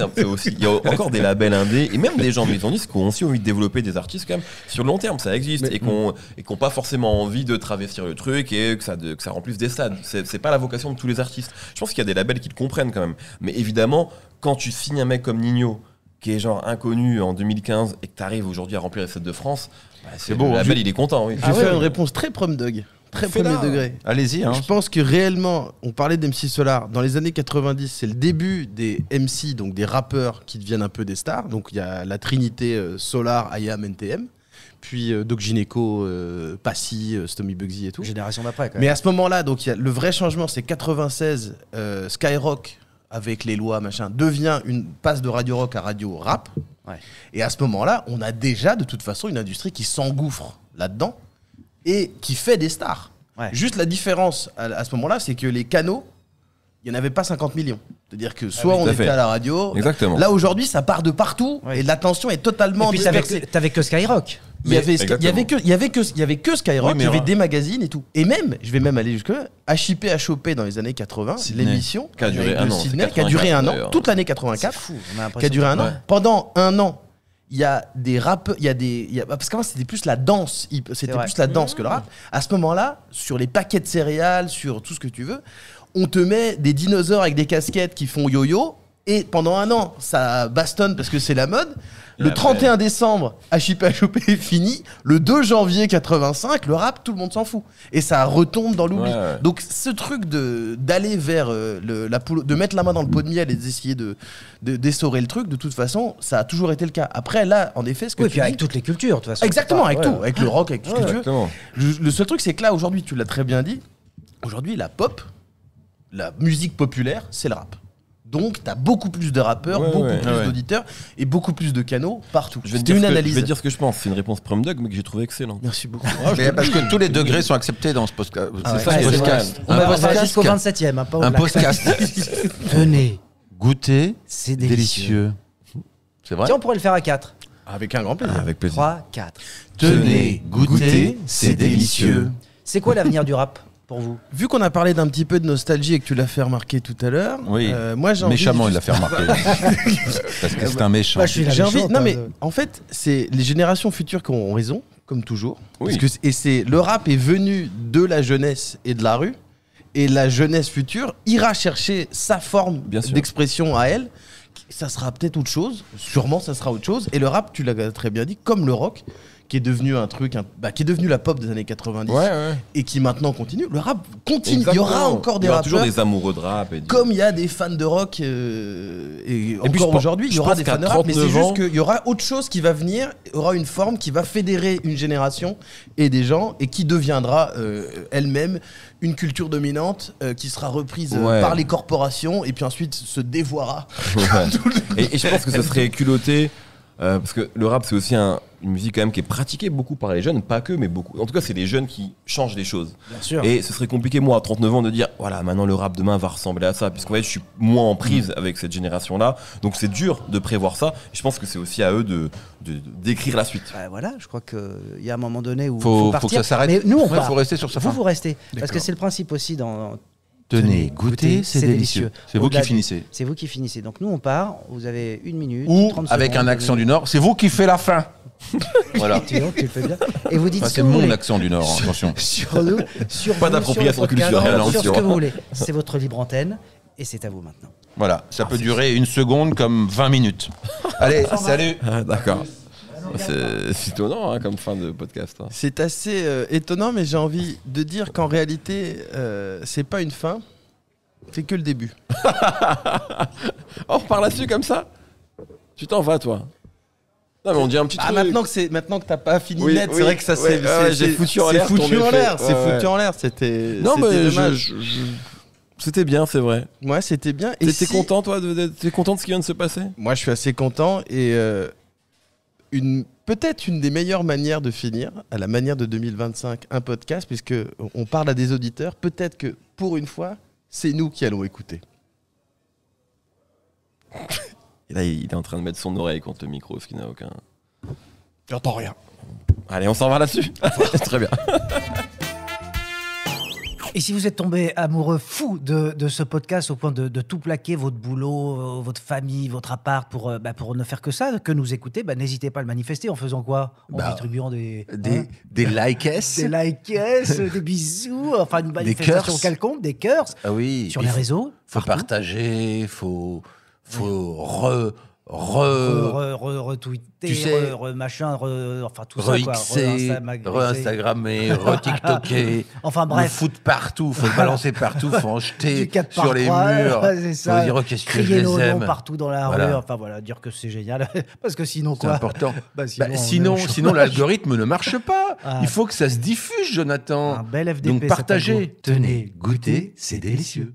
des labels indés et même des gens maison disques qui ont aussi envie de développer des artistes quand même sur le long terme. Ça existe et qui n'ont pas forcément envie de travestir le truc et que ça remplisse des stades. C'est pas la vocation de tous les artistes. Je pense qu'il y a des labels qui le comprennent quand même. Mais évidemment, quand tu signes un mec comme Nino, qui est genre inconnu en 2015 et que tu arrives aujourd'hui à remplir les Stades de France, c'est beau. Le label, il est content. Oui. Je vais faire une réponse très prom dog, très premier degré. Allez-y. Je pense que réellement, on parlait d'MC Solar. Dans les années 90, c'est le début des MC, donc des rappeurs qui deviennent un peu des stars. Donc il y a la trinité Solar, IAM, NTM. Puis Doc Gineco, Passy, Stomy Bugsy et tout. Génération d'après, quand même. Mais à ce moment-là, donc le vrai changement, c'est 96, Skyrock, avec les lois, machin, passe de radio rock à radio rap. Ouais. Et à ce moment-là, on a déjà, de toute façon, une industrie qui s'engouffre là-dedans et qui fait des stars. Ouais. Juste la différence à ce moment-là, c'est que les canaux, il n'y en avait pas 50 millions. C'est-à-dire que soit on était à la radio. Exactement. Là, aujourd'hui, ça part de partout Ouais. et l'attention est totalement Et puis dispersée. t'avais que Skyrock. Il y avait que Skyrock, Oui, mais il y avait des magazines et tout. Et même, je vais même aller jusque-là, HIP HOP dans les années 80, Sydney. l'émission Qui a duré de un an, Sydney, c'est qui a duré un an, 84, toute l'année 84, Fou, on a l'impression qui a duré un an. Ouais. Pendant un an, il y a des rappeurs, parce qu'avant c'était plus la danse, c'était vrai. plus la danse que le rap. À ce moment-là, sur les paquets de céréales, sur tout ce que tu veux, on te met des dinosaures avec des casquettes qui font yo-yo. Et pendant un an, ça bastonne parce que c'est la mode. Le 31 décembre, HIP HOP est fini. Le 2 janvier 85, le rap, tout le monde s'en fout. Et ça retombe dans l'oubli. Ouais. Donc ce truc d'aller vers de mettre la main dans le pot de miel et d'essayer d'essorer le truc, de toute façon, ça a toujours été le cas. Après, là, en effet, ce que Oui, tu puis avec dis... toutes les cultures, de toute façon. Exactement, avec Ouais, tout. ouais. Avec le rock, avec tout ce que tu veux. Exactement. Le seul truc, c'est que là, aujourd'hui, tu l'as très bien dit, aujourd'hui, la pop, la musique populaire, c'est le rap. Donc, t'as beaucoup plus de rappeurs, beaucoup plus d'auditeurs et beaucoup plus de canaux partout. Je vais C'était une analyse. Je vais dire ce que je pense. C'est une réponse prom dog, mais que j'ai trouvé excellente. Merci beaucoup. Mais parce que tous les degrés sont acceptés dans ce podcast. Ah C'est ouais, ça, c'est ce vrai. podcast. On va podcast. jusqu'au 27e, hein, pas Un au-delà. podcast. Venez, Goûter, c'est délicieux. C'est vrai. Tiens, on pourrait le faire à 4. Avec un grand plaisir. Avec plaisir. 3, 4. Tenez, goûtez, c'est délicieux. C'est quoi l'avenir du rap pour vous? Vu qu'on a parlé d'un petit peu de nostalgie et que tu l'as fait remarquer tout à l'heure, Oui. moi j'ai envie Méchamment, de- il l'a fait remarquer. Parce que c'est un méchant. Bah, je suis la J'ai envie. méchante, Non hein, mais de- en fait, c'est les générations futures qui ont raison, comme toujours. Oui. Parce que c'est le rap est venu de la jeunesse et de la rue, et la jeunesse future ira chercher sa forme Bien sûr. d'expression à elle. Ça sera peut-être autre chose. Sûrement, ça sera autre chose. Et le rap, tu l'as très bien dit, comme le rock, qui est devenu un truc, qui est devenu la pop des années 90 et qui maintenant continue. Le rap continue. Exactement. Il y aura encore des Il y aura rappeurs. toujours des amoureux de rap. Et Comme il y a des fans de rock, et puis, encore je pense- aujourd'hui, il y je aura pense des qu'à fans de rap, mais c'est 39 ans- juste qu'il y aura autre chose qui va venir, il y aura une forme qui va fédérer une génération et des gens, et qui deviendra elle-même une culture dominante qui sera reprise Ouais. par les corporations, et puis ensuite se dévoiera. et je pense que ce serait culotté. Parce que le rap, c'est aussi une musique quand même qui est pratiquée beaucoup par les jeunes, pas que, mais beaucoup. En tout cas, c'est les jeunes qui changent les choses. Bien sûr. Et ce serait compliqué, moi, à 39 ans, de dire, voilà, maintenant le rap demain va ressembler à ça, puisqu'en fait, je suis moins en prise avec cette génération-là. Donc c'est dur de prévoir ça. Et je pense que c'est aussi à eux d'écrire la suite. Bah, voilà, je crois qu'il y a un moment donné où Faut partir. que ça s'arrête. Mais nous, on Ouais, part. faut rester sur sa fin. Vous restez. Parce que c'est le principe aussi dans... Tenez, goûtez, c'est délicieux. C'est vous Au-delà qui finissez. C'est vous qui finissez. Donc nous, on part. Vous avez 1 minute. Ou 30 avec secondes, un accent du Nord, c'est vous qui faites la fin. Voilà. Tu le fais bien. Et vous dites Enfin, ce c'est que vous mon voulez. accent du Nord, attention. Sur nous, sur Pas vous, d'appropriation sur le podcast, culturelle, sur ce attention. que vous voulez. C'est votre libre antenne. Et c'est à vous maintenant. Voilà, ça peut durer 1 seconde comme 20 minutes. Allez, salut. D'accord. C'est étonnant hein, comme fin de podcast. Hein. C'est assez étonnant, mais j'ai envie de dire qu'en réalité, c'est pas une fin, c'est que le début. On repart là-dessus comme ça. Tu t'en vas, toi. Non, mais on dit un petit Ah, truc. maintenant que t'as pas fini Oui, net, oui, c'est vrai que ça ouais, j'ai foutu en l'air C'est foutu ton en effet. l'air, c'est Ouais, foutu ouais. en l'air, c'était Non, c'était mais dommage. c'était bien, c'est vrai. Ouais, c'était bien. Et T'es si- content, toi t'es content de ce qui vient de se passer? Moi, je suis assez content et peut-être une des meilleures manières de finir, à la manière de 2025, un podcast, puisque on parle à des auditeurs. Peut-être que pour une fois, c'est nous qui allons écouter. Et là, il est en train de mettre son oreille contre le micro, ce qui n'a aucun... J'entends rien. Allez, on s'en va là-dessus. Très bien. Et si vous êtes tombé amoureux fou de ce podcast au point de tout plaquer, votre boulot, votre famille, votre appart, pour ne faire que ça, que nous écouter, n'hésitez pas à le manifester en faisant quoi? En distribuant des likes, des likes, des bisous, enfin une manifestation quelconque, des cœurs. Ah oui. Sur les réseaux. Faut partager, faut retweeter, tu sais, machin, enfin tout ça quoi. Re-Instagrammer, re-TikToker. Enfin bref. Le foot partout, faut le balancer partout, faut en jeter sur les 4x3, murs. C'est ça. Faut dire qu'est-ce que je crier les nos aime. noms partout dans la rue. Enfin voilà, dire que c'est génial. Parce que sinon quoi. C'est important. Sinon L'algorithme ne marche pas. Il faut que ça se diffuse, Jonathan. Un bel FDP. Donc partagez. Tenez, goûtez, c'est délicieux.